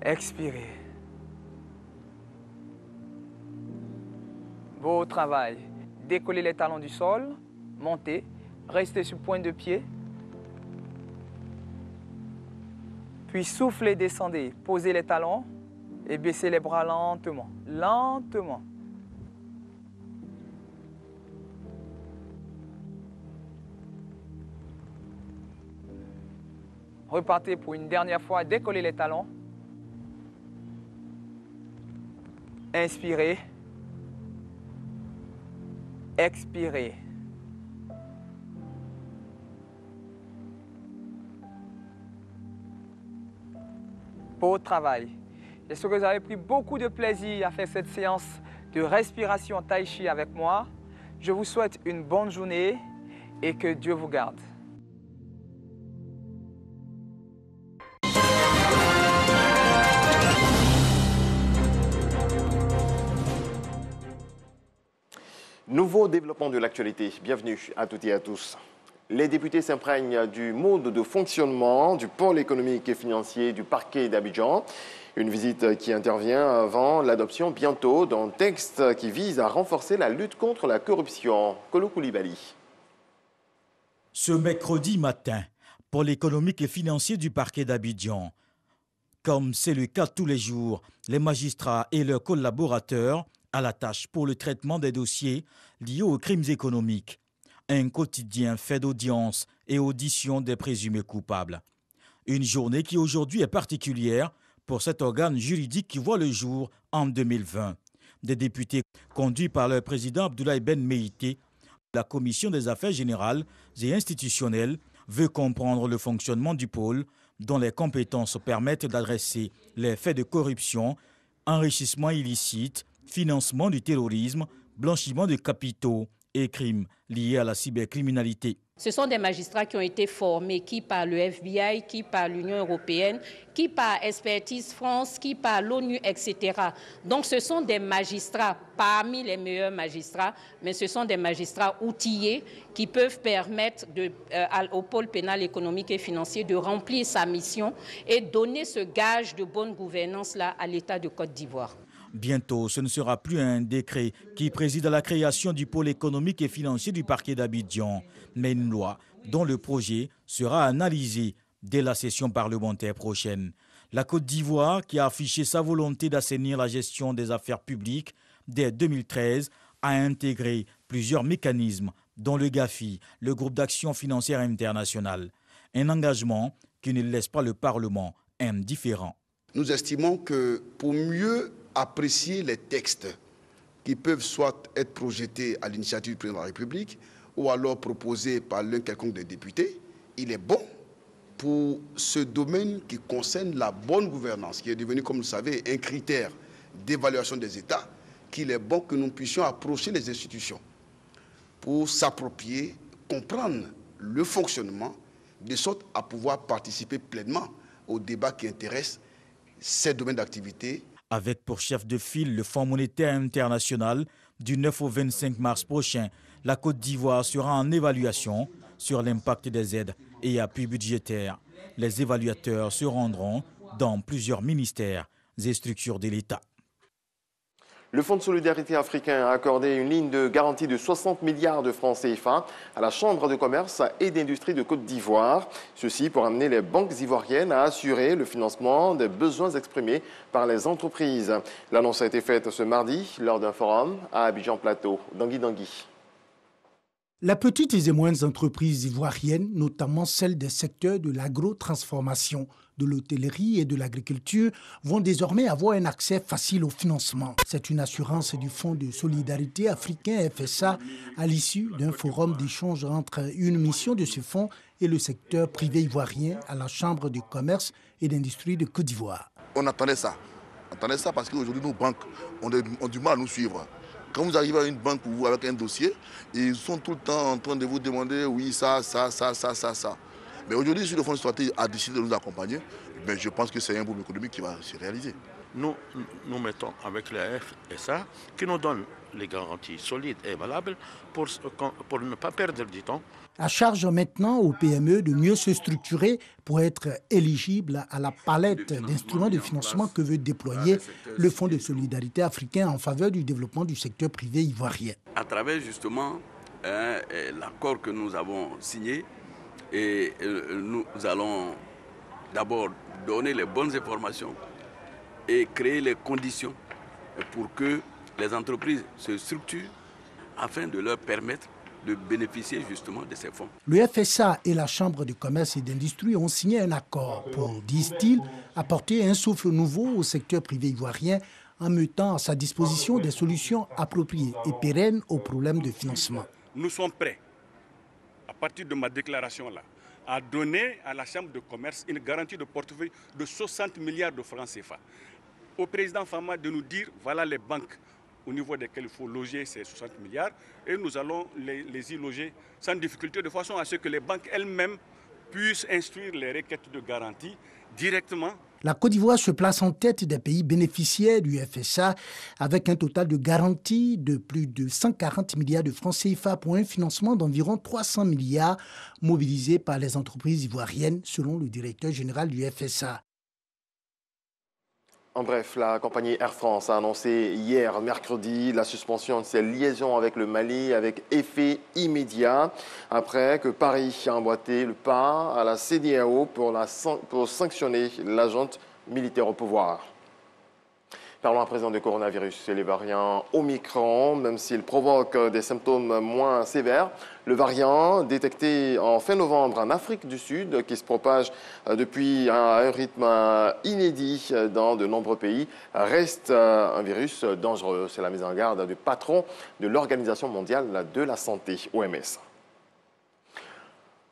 Expirez. Beau travail. Décollez les talons du sol, montez, restez sur pointe de pied. Puis soufflez, descendez, posez les talons et baissez les bras lentement, lentement. Repartez pour une dernière fois, décollez les talons. Inspirez. Expirez. Beau travail. J'espère que vous avez pris beaucoup de plaisir à faire cette séance de respiration Tai Chi avec moi. Je vous souhaite une bonne journée et que Dieu vous garde. Nouveau développement de l'actualité. Bienvenue à toutes et à tous. Les députés s'imprègnent du mode de fonctionnement du pôle économique et financier du parquet d'Abidjan. Une visite qui intervient avant l'adoption bientôt d'un texte qui vise à renforcer la lutte contre la corruption. Kolo Koulibaly. Ce mercredi matin, pôle économique et financier du parquet d'Abidjan. Comme c'est le cas tous les jours, les magistrats et leurs collaborateurs à la tâche pour le traitement des dossiers liés aux crimes économiques. Un quotidien fait d'audience et audition des présumés coupables. Une journée qui aujourd'hui est particulière pour cet organe juridique qui voit le jour en 2020. Des députés conduits par le président Abdoulaye Ben Meïté, la commission des affaires générales et institutionnelles veut comprendre le fonctionnement du pôle dont les compétences permettent d'adresser les faits de corruption, enrichissement illicite, financement du terrorisme, blanchiment de capitaux et crimes liés à la cybercriminalité. Ce sont des magistrats qui ont été formés, qui par le FBI, qui par l'Union européenne, qui par Expertise France, qui par l'ONU, etc. Donc ce sont des magistrats parmi les meilleurs magistrats, mais ce sont des magistrats outillés qui peuvent permettre au pôle pénal économique et financier de remplir sa mission et donner ce gage de bonne gouvernance-là à l'État de Côte d'Ivoire. Bientôt, ce ne sera plus un décret qui préside à la création du pôle économique et financier du parquet d'Abidjan, mais une loi dont le projet sera analysé dès la session parlementaire prochaine. La Côte d'Ivoire, qui a affiché sa volonté d'assainir la gestion des affaires publiques dès 2013, a intégré plusieurs mécanismes, dont le GAFI, le groupe d'action financière internationale. Un engagement qui ne laisse pas le Parlement indifférent. Nous estimons que pour mieux apprécier les textes qui peuvent soit être projetés à l'initiative du président de la République ou alors proposés par l'un quelconque des députés, il est bon pour ce domaine qui concerne la bonne gouvernance, qui est devenu, comme vous le savez, un critère d'évaluation des États, qu'il est bon que nous puissions approcher les institutions pour s'approprier, comprendre le fonctionnement, de sorte à pouvoir participer pleinement au débat qui intéresse ces domaines d'activité. Avec pour chef de file le Fonds monétaire international, du 9 au 25 mars prochain, la Côte d'Ivoire sera en évaluation sur l'impact des aides et appuis budgétaires. Les évaluateurs se rendront dans plusieurs ministères et structures de l'État. Le Fonds de solidarité africain a accordé une ligne de garantie de 60 milliards de francs CFA à la Chambre de commerce et d'industrie de Côte d'Ivoire. Ceci pour amener les banques ivoiriennes à assurer le financement des besoins exprimés par les entreprises. L'annonce a été faite ce mardi lors d'un forum à Abidjan Plateau. Dangui. Les petites et moyennes entreprises ivoiriennes, notamment celles des secteurs de l'agro-transformation, de l'hôtellerie et de l'agriculture, vont désormais avoir un accès facile au financement. C'est une assurance du Fonds de solidarité africain FSA à l'issue d'un forum d'échange entre une mission de ce fonds et le secteur privé ivoirien à la Chambre de commerce et d'industrie de Côte d'Ivoire. On attendait ça parce qu'aujourd'hui nos banques ont du mal à nous suivre. Quand vous arrivez à une banque pour vous avec un dossier, ils sont tout le temps en train de vous demander oui, ça. Mais aujourd'hui, si le Fonds de solidarité a décidé de nous accompagner, je pense que c'est un boom économique qui va se réaliser. Nous mettons avec la FSA qui nous donne les garanties solides et valables pour ne pas perdre du temps. À charge maintenant aux PME de mieux se structurer pour être éligibles à la palette d'instruments de financement que veut déployer le Fonds de solidarité africain en faveur du développement du secteur privé ivoirien. À travers justement l'accord que nous avons signé, et nous allons d'abord donner les bonnes informations et créer les conditions pour que les entreprises se structurent afin de leur permettre de bénéficier justement de ces fonds. Le FSA et la Chambre de commerce et d'industrie ont signé un accord pour, disent-ils, apporter un souffle nouveau au secteur privé ivoirien en mettant à sa disposition des solutions appropriées et pérennes aux problèmes de financement. Nous sommes prêts, à partir de ma déclaration-là, à donner à la Chambre de commerce une garantie de portefeuille de 60 milliards de francs CFA. Au président Fama de nous dire, voilà les banques au niveau desquelles il faut loger ces 60 milliards et nous allons les y loger sans difficulté de façon à ce que les banques elles-mêmes puissent instruire les requêtes de garantie directement. La Côte d'Ivoire se place en tête des pays bénéficiaires du FSA avec un total de garanties de plus de 140 milliards de francs CFA pour un financement d'environ 300 milliards mobilisés par les entreprises ivoiriennes selon le directeur général du FSA. En bref, la compagnie Air France a annoncé hier, mercredi, la suspension de ses liaisons avec le Mali avec effet immédiat après que Paris a emboîté le pas à la CEDEAO pour sanctionner l'agente militaire au pouvoir. Parlons à présent du coronavirus et les variants Omicron, même s'il provoque des symptômes moins sévères. Le variant détecté en fin novembre en Afrique du Sud, qui se propage depuis à un rythme inédit dans de nombreux pays, reste un virus dangereux. C'est la mise en garde du patron de l'Organisation mondiale de la santé, OMS.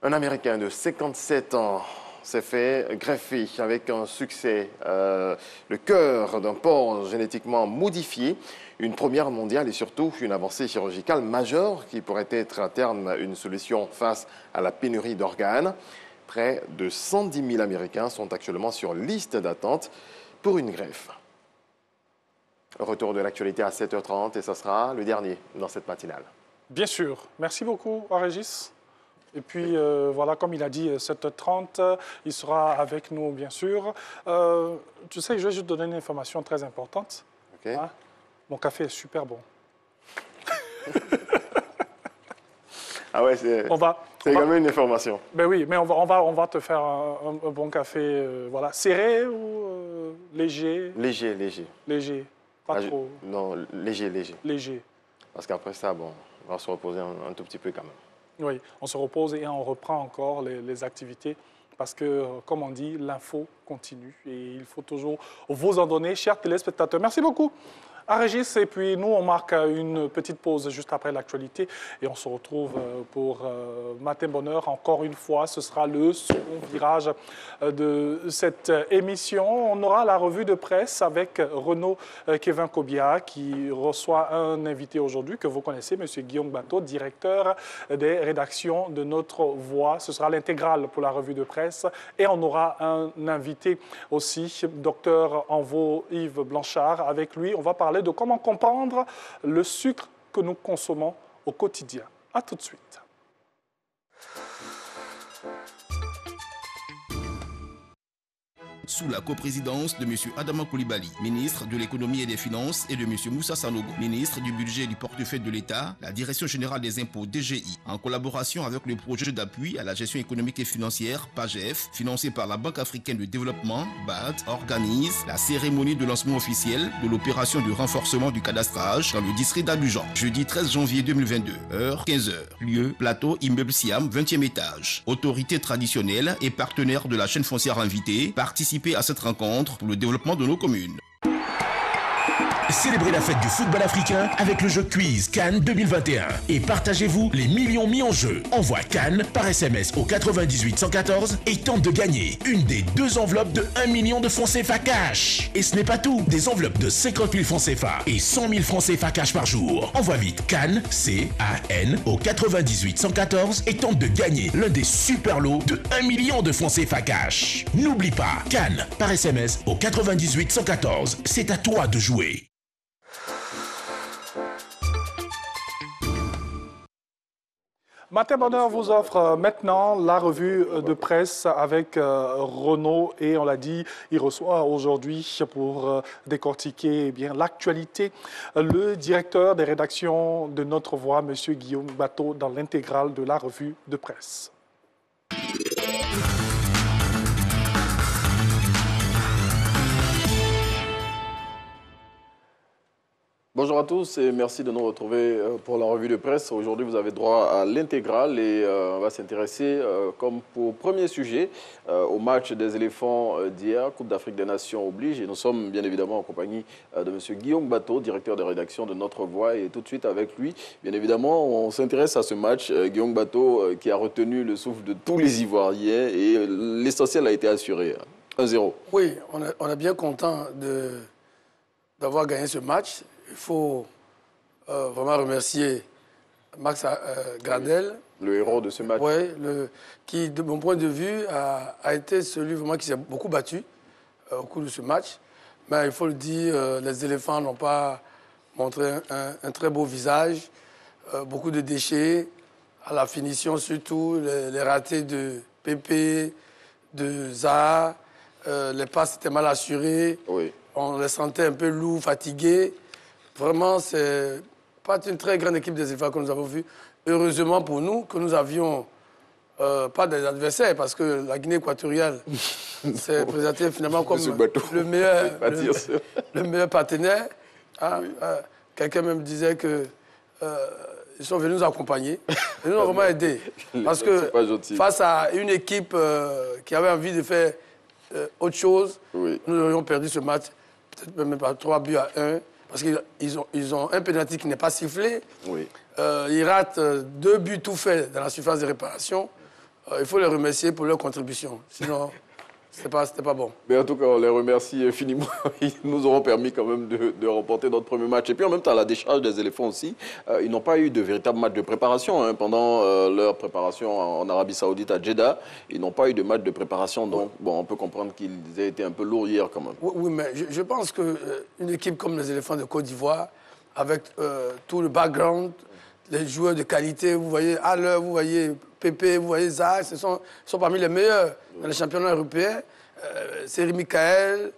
Un Américain de 57 ans s'est fait greffer avec un succès le cœur d'un porc génétiquement modifié, une première mondiale et surtout une avancée chirurgicale majeure qui pourrait être à terme une solution face à la pénurie d'organes. Près de 110 000 Américains sont actuellement sur liste d'attente pour une greffe. Retour de l'actualité à 7h30 et ce sera le dernier dans cette matinale. Bien sûr. Merci beaucoup, Régis. Et puis, voilà, comme il a dit, 7h30, il sera avec nous, bien sûr. Tu sais, je vais juste donner une information très importante. Okay. Hein? Mon café est super bon. Ah ouais, c'est également une information. Ben oui, mais on va te faire un bon café, voilà, serré ou léger? Léger. Léger, pas trop. Non, léger. Léger. Parce qu'après ça, bon, on va se reposer un tout petit peu quand même. Oui, on se repose et on reprend encore les activités parce que, comme on dit, l'info continue et il faut toujours vous en donner, chers téléspectateurs. Merci beaucoup à Régis. Et puis nous, on marque une petite pause juste après l'actualité et on se retrouve pour Matin Bonheur. Encore une fois, ce sera le second virage de cette émission. On aura la revue de presse avec Renaud Kevin Kobia qui reçoit un invité aujourd'hui que vous connaissez, M. Guillaume Bateau, directeur des rédactions de Notre Voix. Ce sera l'intégrale pour la revue de presse. Et on aura un invité aussi, Dr Envo Yves Blanchard. Avec lui, on va parler de comment comprendre le sucre que nous consommons au quotidien. À tout de suite. Sous la coprésidence de M. Adama Coulibaly, ministre de l'économie et des finances, et de M. Moussa Sanogo, ministre du budget et du portefeuille de l'État, la Direction générale des impôts DGI, en collaboration avec le projet d'appui à la gestion économique et financière PAGEF, financé par la Banque africaine de développement, BAD, organise la cérémonie de lancement officiel de l'opération de renforcement du cadastrage dans le district d'Abidjan, jeudi 13 janvier 2022, heure 15h. Lieu, plateau immeuble Siam, 20e étage. Autorité traditionnelle et partenaire de la chaîne foncière invitée, participer à cette rencontre pour le développement de nos communes. Célébrez la fête du football africain avec le jeu Quiz Cannes 2021 et partagez-vous les millions mis en jeu. Envoie Cannes par SMS au 98 114 et tente de gagner une des 2 enveloppes de 1 million de francs CFA cash. Et ce n'est pas tout, des enveloppes de 50 000 francs CFA et 100 000 francs CFA cash par jour. Envoie vite Cannes, C-A-N, au 98 114 et tente de gagner l'un des super lots de 1 million de francs CFA cash. N'oublie pas, Cannes par SMS au 98 114. C'est à toi de jouer. Matin Bonheur vous offre maintenant la revue de presse avec Renaud et on l'a dit, il reçoit aujourd'hui pour décortiquer l'actualité le directeur des rédactions de Notre Voix, M. Guillaume Bateau, dans l'intégrale de la revue de presse. Bonjour à tous et merci de nous retrouver pour la revue de presse. Aujourd'hui, vous avez droit à l'intégrale et on va s'intéresser, comme pour premier sujet, au match des éléphants d'hier, Coupe d'Afrique des Nations oblige. Et nous sommes bien évidemment en compagnie de M. Guillaume Bateau, directeur de rédaction de Notre Voix. Et tout de suite avec lui, bien évidemment, on s'intéresse à ce match. Guillaume Bateau qui a retenu le souffle de tous les Ivoiriens et l'essentiel a été assuré. 1-0. Oui, on est bien content d'avoir gagné ce match. Il faut vraiment remercier Max Gradel. Le héros de ce match. Oui, qui, de mon point de vue, a été celui vraiment qui s'est beaucoup battu au cours de ce match. Mais il faut le dire, les éléphants n'ont pas montré un très beau visage, beaucoup de déchets, à la finition surtout, les ratés de Pépé, de Zaha, les passes étaient mal assurées, oui. On les sentait un peu lourds, fatigués. Vraiment, c'est pas une très grande équipe des éléphants que nous avons vue. Heureusement pour nous que nous avions pas des adversaires, parce que la Guinée équatoriale s'est présentée finalement comme le meilleur partenaire. Hein, quelqu'un même disait qu'ils sont venus nous accompagner. Ils nous ont vraiment aidés. Parce que face à une équipe qui avait envie de faire autre chose, oui. Nous aurions perdu ce match, peut-être même par 3-1. Parce qu'ils ont un pénalty qui n'est pas sifflé. Oui. Ils ratent 2 buts tout faits dans la surface de réparation. Il faut les remercier pour leur contribution. Sinon, c'était pas bon. Mais en tout cas, on les remercie infiniment. Ils nous auront permis quand même de remporter notre premier match. Et puis en même temps, à la décharge des éléphants aussi, ils n'ont pas eu de véritable match de préparation. Pendant leur préparation en Arabie Saoudite, à Jeddah, ils n'ont pas eu de match de préparation. Donc, bon, on peut comprendre qu'ils aient été un peu lourds hier quand même. Oui, mais je pense qu'une équipe comme les éléphants de Côte d'Ivoire, avec tout le background, les joueurs de qualité, vous voyez Haller, vous voyez Pépé, vous voyez Zach, ce sont parmi les meilleurs dans les championnats européens. C'est Michael,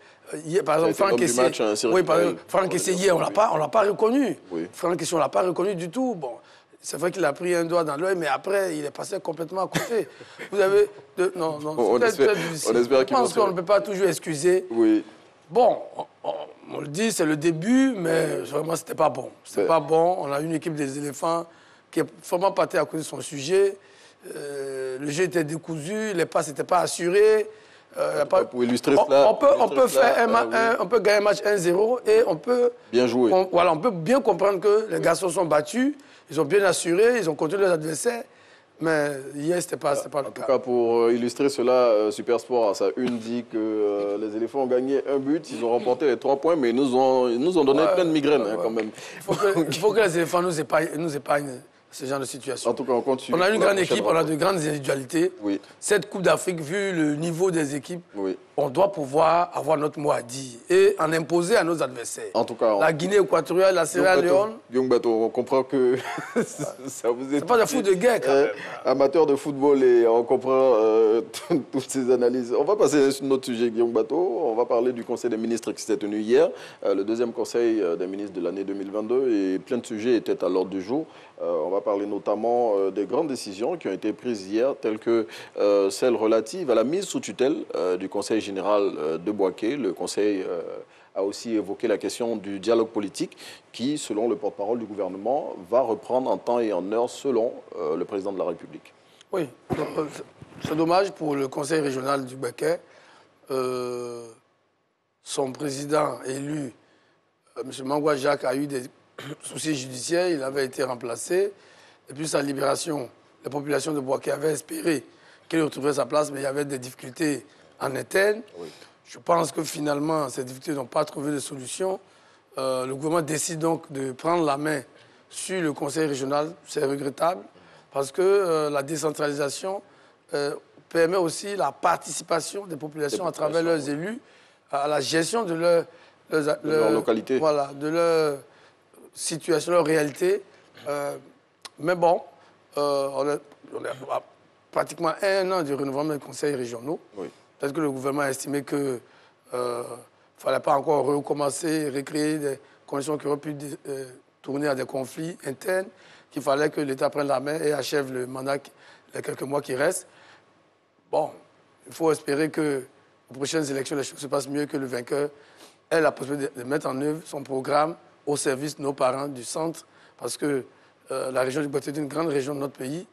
par exemple, Franck Essé. Oui, par exemple, Franck Essé, hier, on l'a pas reconnu. Oui. Franck Essé, on ne l'a pas reconnu du tout. Bon, c'est vrai qu'il a pris un doigt dans l'œil, mais après, il est passé complètement à côté. Vous avez... Non, on espère je pense qu'on ne peut pas toujours excuser. Oui. Bon, on le dit, c'est le début, mais vraiment, c'était pas bon. C'était pas bon. On a une équipe des éléphants qui est vraiment partée à cause de son sujet. Le jeu était décousu, les passes n'étaient pas assurées. Pour illustrer cela, on peut gagner un match 1-0 et on peut bien jouer. On peut bien comprendre que les garçons sont battus, ils ont bien assuré, ils ont contrôlé leurs adversaires. Mais hier, ce n'était pas le cas. En tout cas, pour illustrer cela, Supersport, ça dit que les éléphants ont gagné un but, ils ont remporté les 3 points, mais ils nous ont donné plein de migraines quand même. Il faut que les éléphants nous épargnent ce genre de situation. En tout cas, on continue. On a une grande équipe, on a de grandes individualités. Oui. Cette Coupe d'Afrique, vu le niveau des équipes, on doit pouvoir avoir notre mot à dire et en imposer à nos adversaires. En tout cas, la Guinée équatoriale, la Sierra Leone. Guillaume Bateau, on comprend que ça vous est... C'est pas de foot de guerre, quand même. Amateur de football, et on comprend toutes ces analyses. On va passer sur notre sujet, Guillaume Bateau. On va parler du Conseil des ministres qui s'est tenu hier, le deuxième Conseil des ministres de l'année 2022, et plein de sujets étaient à l'ordre du jour. On va parler notamment des grandes décisions qui ont été prises hier, telles que celle relative à la mise sous tutelle du Conseil général de Bouaké. Le Conseil a aussi évoqué la question du dialogue politique qui, selon le porte-parole du gouvernement, va reprendre en temps et en heure selon le président de la République. Oui, c'est dommage pour le Conseil régional du Bouaké. Son président élu, M. Mangwa Jacques, a eu des soucis judiciaires, il avait été remplacé. Depuis sa libération, la population de Bouaké avait espéré qu'il retrouverait sa place, mais il y avait des difficultés en interne. Oui. Je pense que finalement, ces difficultés n'ont pas trouvé de solution. Le gouvernement décide donc de prendre la main sur le conseil régional. C'est regrettable parce que la décentralisation permet aussi la participation des populations à travers leurs élus à la gestion de leur localité. Voilà, de leur situation, leur réalité. Mais bon, on a pratiquement 1 an du renouvellement des conseils régionaux. Oui. Peut-être que le gouvernement a estimé qu'il ne fallait pas encore recommencer, recréer des conditions qui auraient pu tourner à des conflits internes, qu'il fallait que l'État prenne la main et achève le mandat, les quelques mois qui restent. Bon, il faut espérer qu'aux prochaines élections, les choses se passent mieux, que le vainqueur ait la possibilité de mettre en œuvre son programme au service de nos parents du centre, parce que la région du Bouaké est une grande région de notre pays.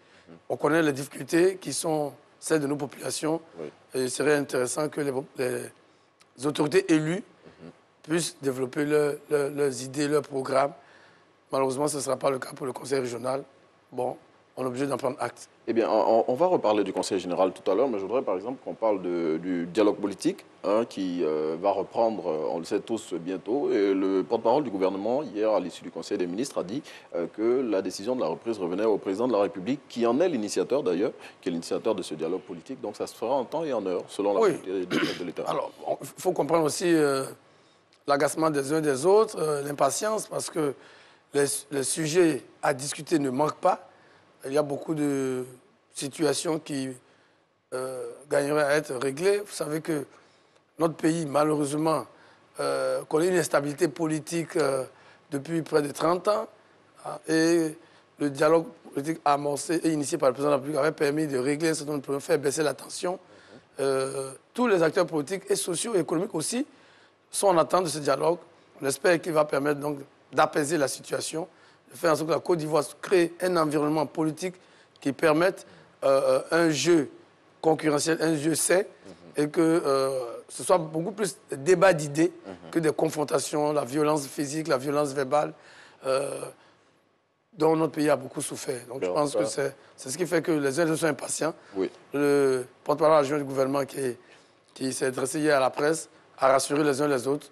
On connaît les difficultés qui sont celles de nos populations. Oui. Et il serait intéressant que les autorités élues puissent développer leurs idées, leurs programmes. Malheureusement, ce ne sera pas le cas pour le conseil régional. Bon, on est obligé d'en prendre acte. Eh bien, on va reparler du conseil général tout à l'heure, mais je voudrais par exemple qu'on parle du dialogue politique qui va reprendre, on le sait tous, bientôt. Et le porte-parole du gouvernement, hier, à l'issue du conseil des ministres, a dit que la décision de la reprise revenait au président de la République, qui en est l'initiateur d'ailleurs, qui est l'initiateur de ce dialogue politique. Donc ça se fera en temps et en heure, selon la volonté de l'État. Alors, il faut comprendre aussi l'agacement des uns des autres, l'impatience, parce que les sujets à discuter ne manquent pas. Il y a beaucoup de situations qui gagneraient à être réglées. Vous savez que notre pays, malheureusement, connaît une instabilité politique depuis près de 30 ans. Et le dialogue politique amorcé et initié par le président de la République avait permis de régler un certain nombre de problèmes, faire baisser la tension. Tous les acteurs politiques et socio-économiques aussi sont en attente de ce dialogue. On espère qu'il va permettre donc d'apaiser la situation, de faire en sorte que la Côte d'Ivoire crée un environnement politique qui permette un jeu concurrentiel, un jeu sain, et que ce soit beaucoup plus de débats d'idées que des confrontations, la violence physique, la violence verbale, dont notre pays a beaucoup souffert. Donc je pense que c'est ce qui fait que les uns sont impatients. Oui. Le porte-parole adjoint du gouvernement qui s'est adressé hier à la presse a rassuré les uns les autres.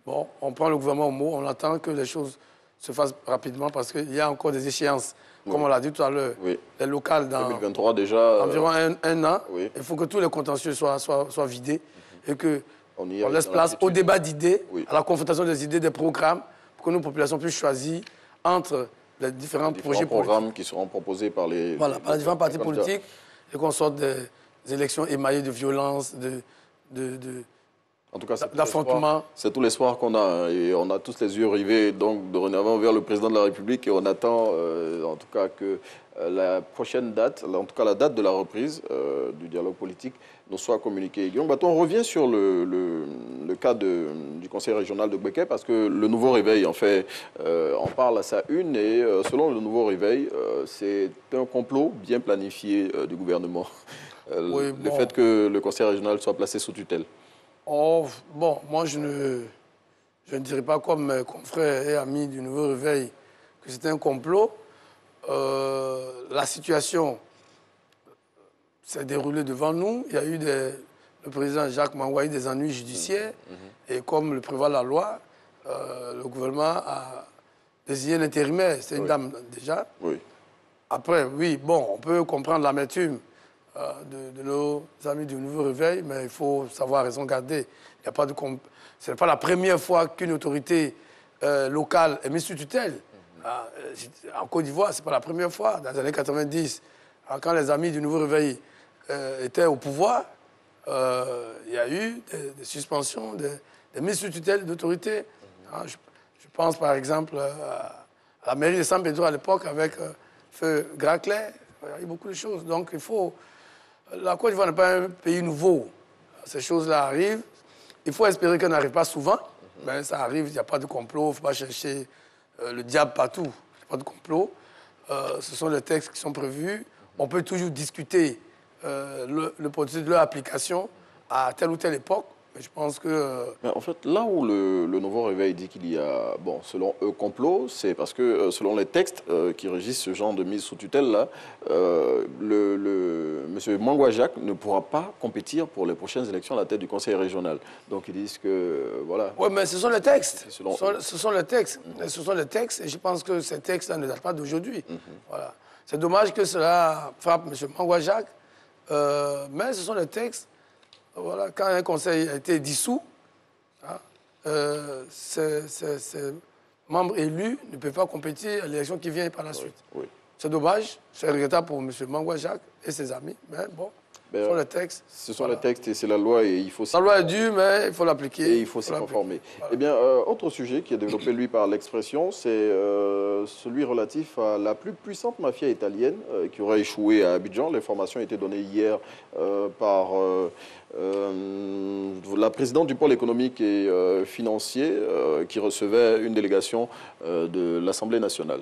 Bon, on prend le gouvernement au mot, on attend que les choses se fassent rapidement parce qu'il y a encore des échéances, comme on l'a dit tout à l'heure, les locales dans 2023 déjà, environ un an. Oui. Il faut que tous les contentieux soient vidés et qu'on laisse place au débat d'idées, à la confrontation des idées, des programmes, pour que nos populations puissent choisir entre les différents projets programmes qui seront proposés par les différents partis politiques et qu'on sorte des élections émaillées de violence, en tout cas, c'est tout l'espoir qu'on a. Et on a tous les yeux rivés donc, dorénavant vers le président de la République. Et on attend en tout cas que la prochaine date, en tout cas la date de la reprise du dialogue politique, nous soit communiquée. Guillaume Bateau, on revient sur le cas du conseil régional de Bouaké parce que le Nouveau Réveil, en fait, en parle à sa une. Et selon le Nouveau Réveil, c'est un complot bien planifié du gouvernement. le fait que le conseil régional soit placé sous tutelle? Oh, bon, moi je ne dirais pas comme mes confrères et amis du Nouveau Réveil que c'était un complot. La situation s'est déroulée devant nous. Il y a eu le président Jacques Mangou a eu des ennuis judiciaires. Et comme le prévoit la loi, le gouvernement a désigné l'intérimaire. C'est une dame déjà. Oui. Après, oui, bon, on peut comprendre l'amertume de nos amis du Nouveau Réveil, mais il faut savoir raison garder. Ce n'est pas la première fois qu'une autorité locale est mise sous tutelle. En Côte d'Ivoire, ce n'est pas la première fois. Dans les années 90, quand les amis du Nouveau Réveil étaient au pouvoir, il y a eu des suspensions, des mises sous tutelle d'autorités. Je pense par exemple à la mairie de San Pedro à l'époque avec Feu Graclet. Il y a eu beaucoup de choses. Donc il faut... La Côte d'Ivoire n'est pas un pays nouveau. Ces choses-là arrivent. Il faut espérer qu'elles n'arrivent pas souvent. Mais ça arrive, il n'y a pas de complot. Il ne faut pas chercher le diable partout. Il n'y a pas de complot. Ce sont les textes qui sont prévus. On peut toujours discuter le processus de leur application à telle ou telle époque. Mais je pense que... Mais en fait, là où le Nouveau Réveil dit qu'il y a, bon, selon eux, complot, c'est parce que selon les textes qui régissent ce genre de mise sous tutelle-là, M. Mangou Jacques ne pourra pas compétir pour les prochaines élections à la tête du Conseil régional. Donc ils disent que, voilà... Oui, mais ce sont les textes. Ce sont les textes. Ce sont les textes et je pense que ces textes-là ne datent pas d'aujourd'hui. Voilà. C'est dommage que cela frappe M. Mangou Jacques, mais ce sont les textes. Voilà, quand un conseil a été dissous, ces membres élus ne peuvent pas compétir à l'élection qui vient par la suite. C'est dommage, c'est regrettable pour M. Mangou Jacques et ses amis, mais bon, ce sont les textes. Ce sont les textes et c'est la loi et il faut... La loi est dure, mais il faut l'appliquer. Et il faut s'y conformer. Voilà. Eh bien, autre sujet qui est développé, lui, par l'expression, c'est celui relatif à la plus puissante mafia italienne qui aurait échoué à Abidjan. L'information a été donnée hier par la présidente du pôle économique et financier qui recevait une délégation de l'Assemblée nationale.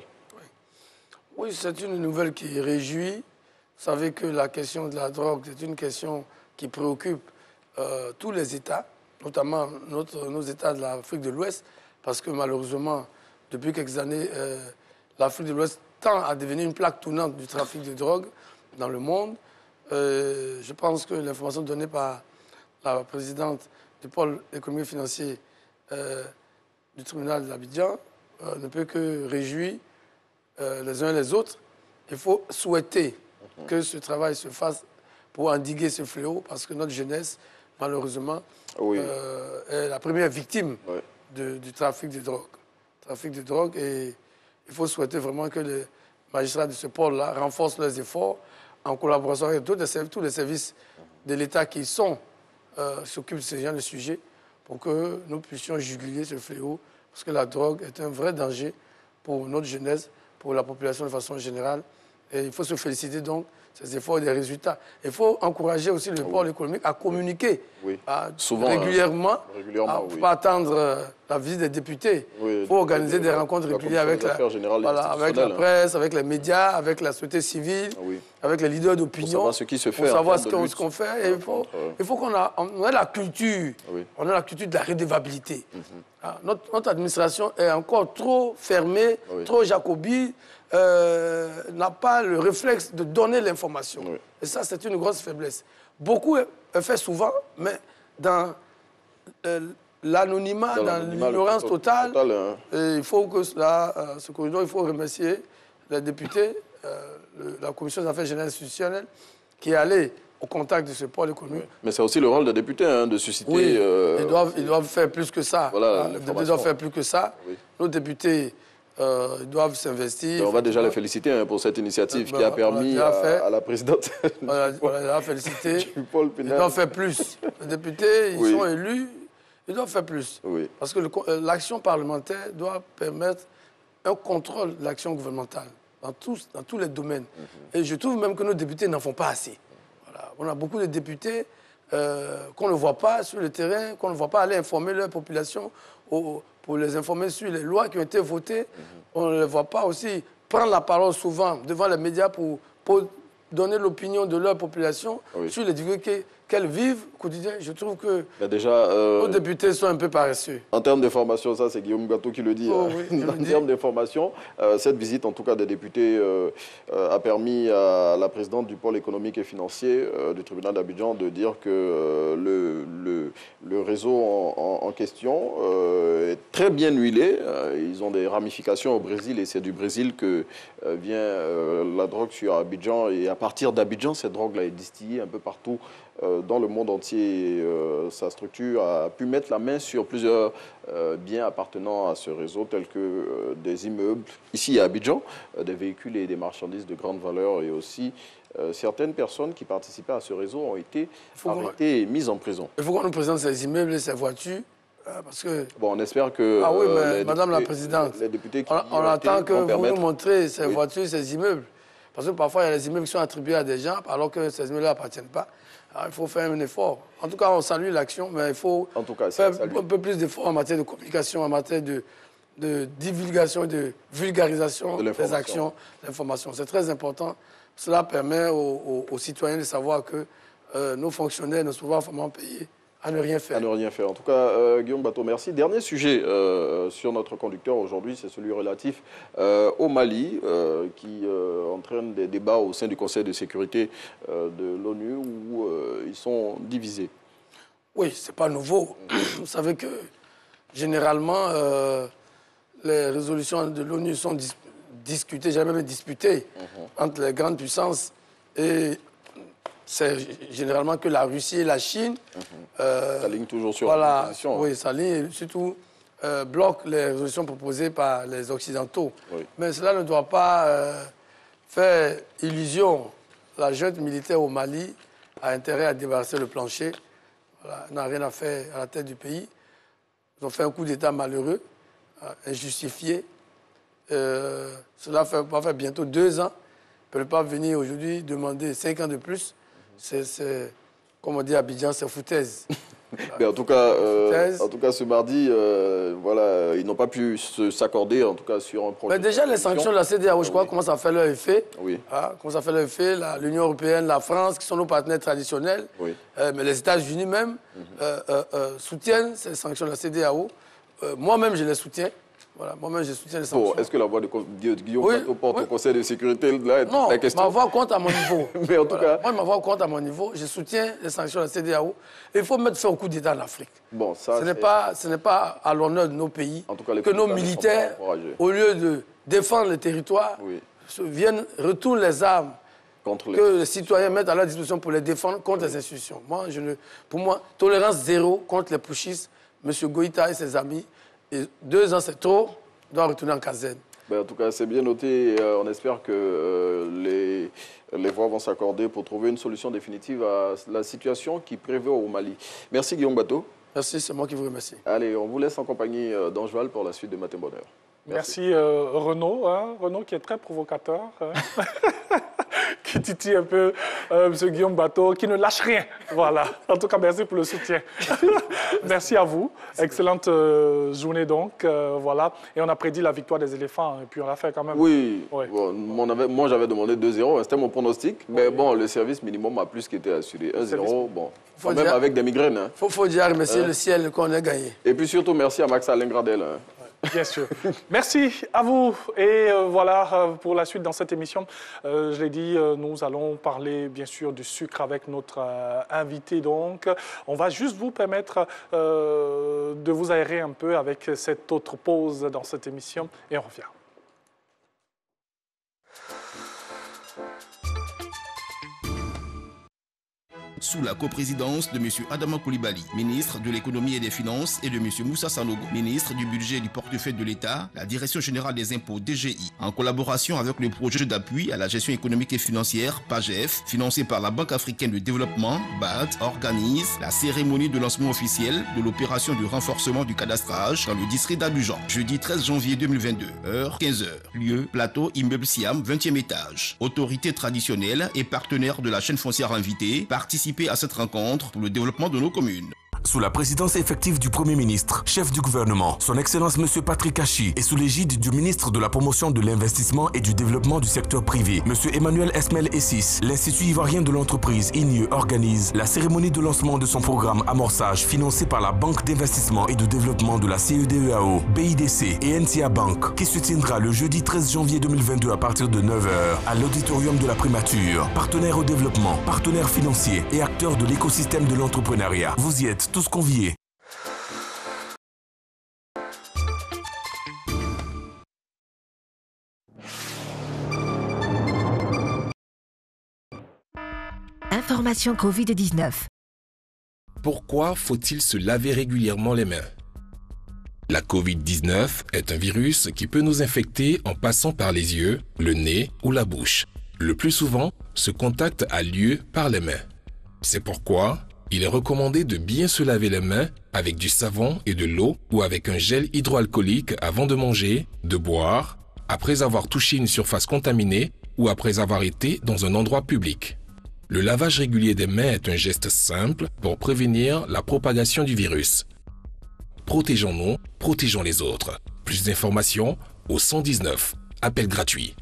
Oui, c'est une nouvelle qui réjouit. Vous savez que la question de la drogue, c'est une question qui préoccupe tous les États, notamment nos États de l'Afrique de l'Ouest, parce que malheureusement, depuis quelques années, l'Afrique de l'Ouest tend à devenir une plaque tournante du trafic de drogue dans le monde. Je pense que l'information donnée par la présidente du pôle économique et financier du tribunal d'Abidjan ne peut que réjouir les uns et les autres. Il faut souhaiter que ce travail se fasse pour endiguer ce fléau, parce que notre jeunesse, malheureusement, est la première victime du trafic de drogue. Et il faut souhaiter vraiment que les magistrats de ce pôle-là renforcent leurs efforts en collaboration avec tous les services de l'État qui s'occupent de ce genre de sujets pour que nous puissions juguler ce fléau, parce que la drogue est un vrai danger pour notre jeunesse, pour la population de façon générale. Et il faut se féliciter donc de ces efforts et des résultats. Il faut encourager aussi le pôle économique à communiquer souvent, régulièrement. Il ne faut pas attendre la visite des députés. Il faut organiser des rencontres régulières avec la presse, avec les médias, avec la société civile, avec les leaders d'opinion. Pour savoir ce qui se fait. Pour savoir ce qu'on fait. Et il faut qu'on ait la culture. On a la culture de la redevabilité. Notre administration est encore trop fermée, trop jacobine, n'a pas le réflexe de donner l'information. Et ça, c'est une grosse faiblesse. Beaucoup est fait souvent, mais dans l'anonymat, dans l'ignorance totale, il faut que cela se corrige. Il faut remercier les députés, la Commission des affaires générales institutionnelles, qui est allée au contact de ce pôle économique. Mais c'est aussi le rôle des députés de susciter... Oui, ils doivent faire plus que ça. Voilà, les députés doivent faire plus que ça. Nos députés doivent s'investir. On va déjà les féliciter pour cette initiative qui a permis à la présidente... On l'a félicité. Ils doivent faire plus. Les députés, ils sont élus, ils doivent faire plus. Parce que l'action parlementaire doit permettre un contrôle de l'action gouvernementale dans tous les domaines. Et je trouve même que nos députés n'en font pas assez. On a beaucoup de députés qu'on ne voit pas sur le terrain, qu'on ne voit pas aller informer leur population pour les informer sur les lois qui ont été votées. On ne les voit pas aussi prendre la parole souvent devant les médias pour donner l'opinion de leur population sur les difficultés qu'elles vivent au quotidien. Je trouve que nos députés sont un peu paresseux. En termes d'information, ça c'est Guillaume Bateau qui le dit. En termes d'information, cette visite en tout cas des députés a permis à la présidente du pôle économique et financier du tribunal d'Abidjan de dire que le réseau en question est très bien huilé. Ils ont des ramifications au Brésil et c'est du Brésil que vient la drogue sur Abidjan. Et à partir d'Abidjan, cette drogue-là est distillée un peu partout dans le monde entier. Sa structure a pu mettre la main sur plusieurs biens appartenant à ce réseau, tels que des immeubles, ici à Abidjan, des véhicules et des marchandises de grande valeur, et aussi certaines personnes qui participaient à ce réseau ont été arrêtées et mises en prison. Il faut qu'on nous présente ces immeubles et ces voitures. Parce que... Bon, on espère que... Ah oui, mais Madame la Présidente, les députés qui on attend que vous nous montrez ces voitures, ces immeubles. Parce que parfois, il y a des immeubles qui sont attribués à des gens, alors que ces immeubles n'appartiennent pas. Alors, il faut faire un effort. En tout cas, on salue l'action, mais il faut faire un peu plus d'efforts en matière de communication, en matière de divulgation, de vulgarisation des actions, d'information. C'est très important. Cela permet aux citoyens de savoir que nos fonctionnaires ne sont pas vraiment payés à ne rien faire. À ne rien faire. En tout cas, Guillaume Bateau, merci. Dernier sujet sur notre conducteur aujourd'hui, c'est celui relatif au Mali, qui entraîne des débats au sein du Conseil de sécurité de l'ONU où ils sont divisés. Oui, ce n'est pas nouveau. Vous savez que généralement, les résolutions de l'ONU sont discutées, jamais même disputées, entre les grandes puissances et... C'est généralement que la Russie et la Chine... s'alignent toujours sur la position. Oui, s'alignent et surtout bloquent les résolutions proposées par les Occidentaux. Oui. Mais cela ne doit pas faire illusion. La junte militaire au Mali a intérêt à débarrasser le plancher. Voilà, n'a rien à faire à la tête du pays. Ils ont fait un coup d'État malheureux, injustifié. Cela va faire bientôt 2 ans. Ils ne peuvent pas venir aujourd'hui demander 5 ans de plus. C'est, comme on dit à Abidjan, c'est foutaise. Mais en tout cas, ce mardi, voilà, ils n'ont pas pu s'accorder, en tout cas, sur un projet. Mais déjà, les sanctions de la CEDEAO, je crois, commencent à faire leur effet. Oui. Commencent à faire leur effet. L'Union européenne, la France, qui sont nos partenaires traditionnels, mais les États-Unis même, soutiennent ces sanctions de la CEDEAO. Moi-même, je les soutiens. Voilà, moi-même, je soutiens les sanctions. Est-ce que la voix de Guillaume Bateau porte au Conseil de sécurité là, non, la question? Ma voix compte à mon niveau. Mais en tout cas... Moi, ma voix compte à mon niveau. Je soutiens les sanctions de la CEDEAO. Il faut mettre fin au coup d'État en Afrique. Bon, ça, ce n'est pas à l'honneur de nos pays que nos militaires, au lieu de défendre le territoire, retournent les armes que les citoyens mettent à leur disposition pour les défendre contre les institutions. Pour moi, tolérance zéro contre les putschistes. M. Goïta et ses amis. Et 2 ans, c'est trop, on doit retourner en caserne. Ben, en tout cas, c'est bien noté. On espère que les voix vont s'accorder pour trouver une solution définitive à la situation qui prévaut au Mali. Merci Guillaume Bateau. Merci, c'est moi qui vous remercie. Allez, on vous laisse en compagnie d'Angeval pour la suite de Matin Bonheur. Merci Renaud, Renaud qui est très provocateur, qui titille un peu M. Guillaume Bateau, qui ne lâche rien. Voilà. En tout cas, merci pour le soutien. Merci à vous. Excellente journée donc. Voilà. Et on a prédit la victoire des éléphants et puis on l'a fait quand même. Oui. Bon, moi, j'avais demandé 2-0. C'était mon pronostic. Mais bon, le service minimum a plus qu'été assuré. 1-0, bon. Même avec des migraines. Il faut dire remercier le ciel qu'on a gagné. Et puis surtout, merci à Max Alain Gradel. Bien sûr. Merci à vous. Et voilà, pour la suite dans cette émission, je l'ai dit, nous allons parler bien sûr du sucre avec notre invité. Donc, on va juste vous permettre de vous aérer un peu avec cette autre pause dans cette émission et on revient. Sous la coprésidence de M. Adama Coulibaly, ministre de l'économie et des finances, et de M. Moussa Sanogo, ministre du budget et du portefeuille de l'État, la Direction générale des impôts DGI, en collaboration avec le projet d'appui à la gestion économique et financière PAGEF, financé par la Banque africaine de développement BAD, organise la cérémonie de lancement officiel de l'opération de renforcement du cadastrage dans le district d'Abidjan, jeudi 13 janvier 2022, heure 15h, lieu plateau immeuble Siam, 20e étage. Autorités traditionnelles et partenaires de la chaîne foncière invitée participent à cette rencontre pour le développement de nos communes. sous la présidence effective du Premier ministre, chef du gouvernement, son Excellence M. Patrick Hachi, et sous l'égide du ministre de la Promotion de l'Investissement et du Développement du secteur privé, M. Emmanuel Esmel Essis, l'Institut ivoirien de l'entreprise INIE organise la cérémonie de lancement de son programme Amorçage financé par la Banque d'investissement et de développement de la CEDEAO, BIDC et NCA Bank, qui se tiendra le jeudi 13 janvier 2022 à partir de 9h à l'auditorium de la Primature. Partenaires au développement, partenaires financiers et acteurs de l'écosystème de l'entrepreneuriat. Vous y êtes tous conviés. Information Covid-19. Pourquoi faut-il se laver régulièrement les mains? La Covid-19 est un virus qui peut nous infecter en passant par les yeux, le nez ou la bouche. Le plus souvent, ce contact a lieu par les mains. C'est pourquoi il est recommandé de bien se laver les mains avec du savon et de l'eau ou avec un gel hydroalcoolique avant de manger, de boire, après avoir touché une surface contaminée ou après avoir été dans un endroit public. Le lavage régulier des mains est un geste simple pour prévenir la propagation du virus. Protégeons-nous, protégeons les autres. Plus d'informations au 119. Appel gratuit.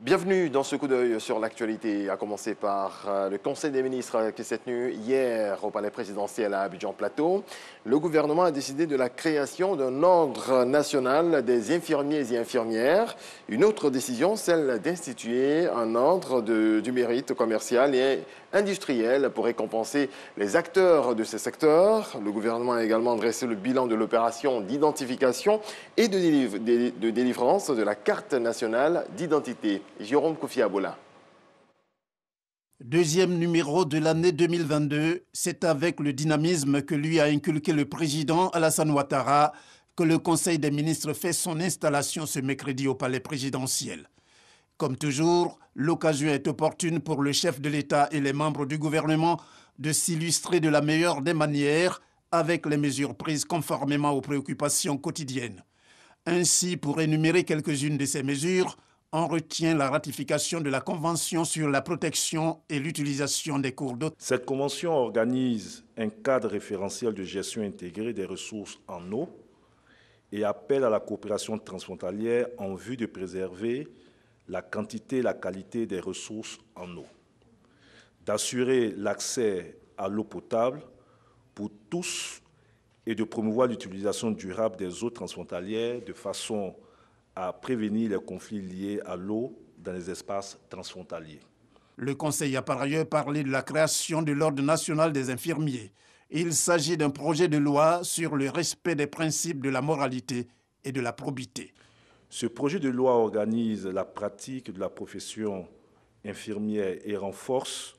Bienvenue dans ce coup d'œil sur l'actualité, à commencer par le Conseil des ministres qui s'est tenu hier au Palais présidentiel à Abidjan-Plateau. Le gouvernement a décidé de la création d'un ordre national des infirmiers et infirmières. Une autre décision, celle d'instituer un ordre du mérite commercial et industriel pour récompenser les acteurs de ces secteurs. Le gouvernement a également dressé le bilan de l'opération d'identification et de délivrance de la carte nationale d'identité. Jérôme Kofi-Abola. Deuxième numéro de l'année 2022, c'est avec le dynamisme que lui a inculqué le président Alassane Ouattara que le Conseil des ministres fait son installation ce mercredi au Palais présidentiel. Comme toujours, l'occasion est opportune pour le chef de l'État et les membres du gouvernement de s'illustrer de la meilleure des manières avec les mesures prises conformément aux préoccupations quotidiennes. Ainsi, pour énumérer quelques-unes de ces mesures, on retient la ratification de la Convention sur la protection et l'utilisation des cours d'eau. Cette convention organise un cadre référentiel de gestion intégrée des ressources en eau et appelle à la coopération transfrontalière en vue de préserver la quantité et la qualité des ressources en eau, d'assurer l'accès à l'eau potable pour tous et de promouvoir l'utilisation durable des eaux transfrontalières de façon à prévenir les conflits liés à l'eau dans les espaces transfrontaliers. Le Conseil a par ailleurs parlé de la création de l'Ordre national des infirmiers. Il s'agit d'un projet de loi sur le respect des principes de la moralité et de la probité. Ce projet de loi organise la pratique de la profession infirmière et renforce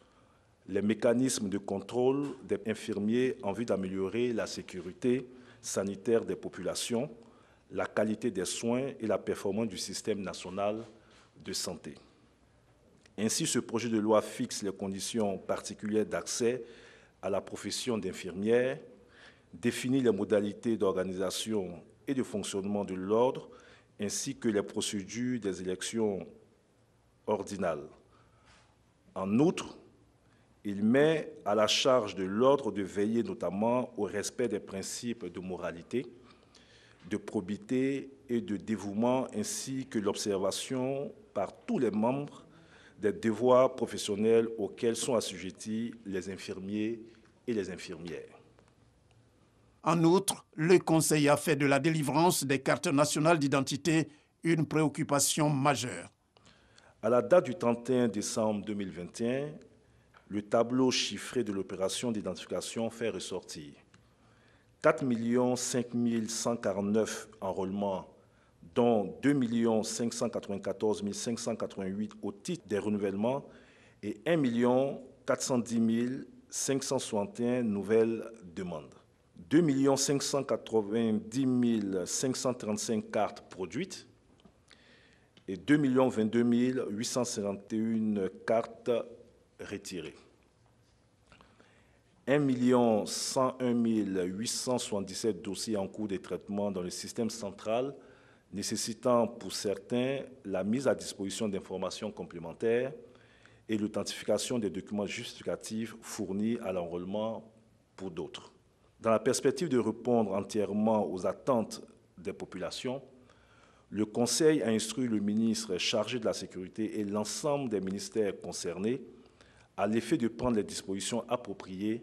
les mécanismes de contrôle des infirmiers en vue d'améliorer la sécurité sanitaire des populations, la qualité des soins et la performance du système national de santé. Ainsi, ce projet de loi fixe les conditions particulières d'accès à la profession d'infirmière, définit les modalités d'organisation et de fonctionnement de l'ordre, ainsi que les procédures des élections ordinales. En outre, il met à la charge de l'ordre de veiller notamment au respect des principes de moralité, de probité et de dévouement, ainsi que l'observation par tous les membres des devoirs professionnels auxquels sont assujettis les infirmiers et les infirmières. En outre, le Conseil a fait de la délivrance des cartes nationales d'identité une préoccupation majeure. À la date du 31 décembre 2021, le tableau chiffré de l'opération d'identification fait ressortir 4 5 149 enrôlements, dont 2 594 588 au titre des renouvellements et 1 410 561 nouvelles demandes. 2 590 535 cartes produites et 2 22 851 cartes retirées. 1 101 877 dossiers en cours de traitement dans le système central nécessitant pour certains la mise à disposition d'informations complémentaires et l'authentification des documents justificatifs fournis à l'enrôlement pour d'autres. Dans la perspective de répondre entièrement aux attentes des populations, le Conseil a instruit le ministre chargé de la Sécurité et l'ensemble des ministères concernés à l'effet de prendre les dispositions appropriées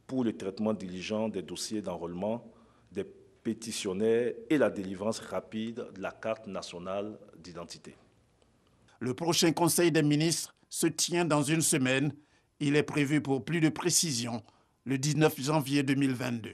pour le traitement diligent des dossiers d'enrôlement des pétitionnaires et la délivrance rapide de la carte nationale d'identité. Le prochain Conseil des ministres se tient dans une semaine. Il est prévu pour plus de précision le 19 janvier 2022.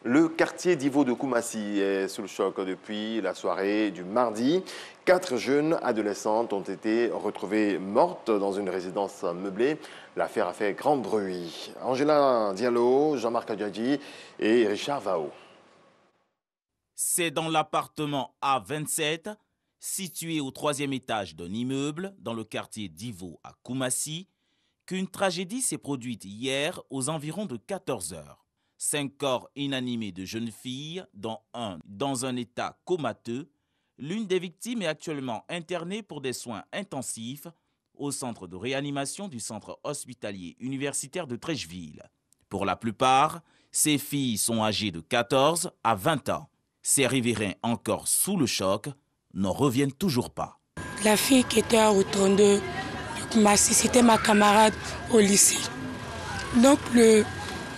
Le quartier d'Ivo de Koumassi est sous le choc depuis la soirée du mardi. 4 jeunes adolescentes ont été retrouvées mortes dans une résidence meublée. L'affaire a fait grand bruit. Angela Diallo, Jean-Marc Adjadji et Richard Vao. C'est dans l'appartement A27, situé au 3e étage d'un immeuble dans le quartier d'Ivo à Koumassi, qu'une tragédie s'est produite hier aux environs de 14 heures. 5 corps inanimés de jeunes filles, dont un dans un état comateux. L'une des victimes est actuellement internée pour des soins intensifs au centre de réanimation du centre hospitalier universitaire de Treichville. Pour la plupart, ces filles sont âgées de 14 à 20 ans. Ces riverains encore sous le choc n'en reviennent toujours pas. La fille qui était au 32 de Koumassi, c'était ma camarade au lycée. Donc le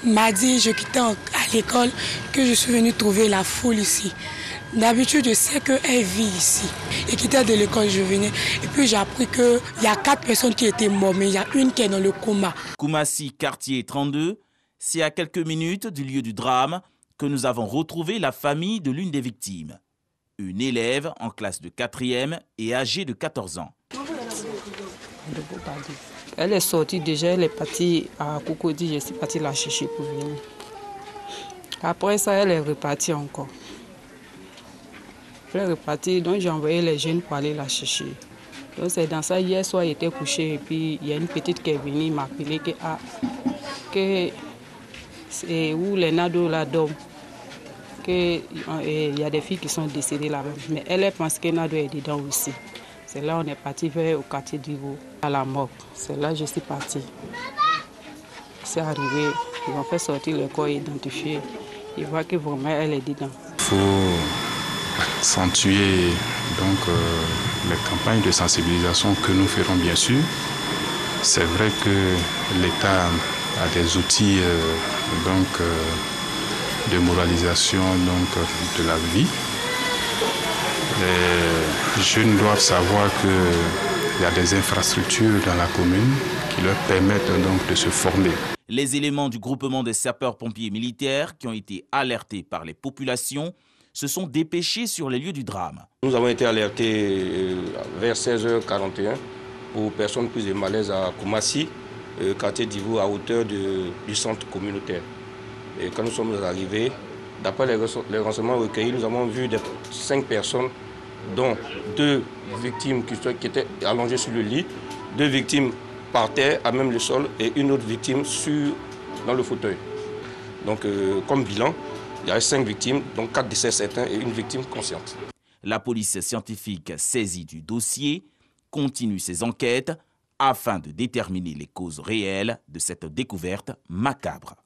mardi, je quittais à l'école que je suis venue trouver la foule ici. D'habitude, je sais qu'elle vit ici. Et quittais de l'école, je venais. Et puis j'ai appris qu'il y a 4 personnes qui étaient mortes, mais il y a une qui est dans le coma. Koumassi, quartier 32, c'est à quelques minutes du lieu du drame que nous avons retrouvé la famille de l'une des victimes. Une élève en classe de 4e et âgée de 14 ans. Elle est sortie déjà, elle est partie à Cocody, je suis partie la chercher pour venir. Après ça, elle est repartie encore. Elle est repartie, donc j'ai envoyé les jeunes pour aller la chercher. Donc c'est dans ça, hier soir, il était couché et puis il y a une petite qui est venue m'appeler que c'est où les nados là dorment. Il y a des filles qui sont décédées là-bas, mais elle pense que Nado est dedans aussi. C'est là on est parti vers au quartier d'Ivo, à la mort. C'est là que je suis partie. C'est arrivé, ils ont fait sortir le corps identifié. Ils voient que vraiment elle est dedans. Il faut accentuer donc, les campagnes de sensibilisation que nous ferons bien sûr. C'est vrai que l'État a des outils de moralisation de la vie. Les jeunes doivent savoir qu'il y a des infrastructures dans la commune qui leur permettent donc de se former. Les éléments du groupement des sapeurs-pompiers militaires qui ont été alertés par les populations se sont dépêchés sur les lieux du drame. Nous avons été alertés vers 16h41 pour personnes prises de malaise à Koumassi, quartier d'Ivo à hauteur du centre communautaire. Et quand nous sommes arrivés, d'après les renseignements recueillis, nous avons vu 5 personnes, dont 2 victimes qui étaient allongées sur le lit, 2 victimes par terre, à même le sol, et une autre victime dans le fauteuil. Donc, comme bilan, il y a 5 victimes, donc 4 décès certains et une victime consciente. La police scientifique saisie du dossier continue ses enquêtes afin de déterminer les causes réelles de cette découverte macabre.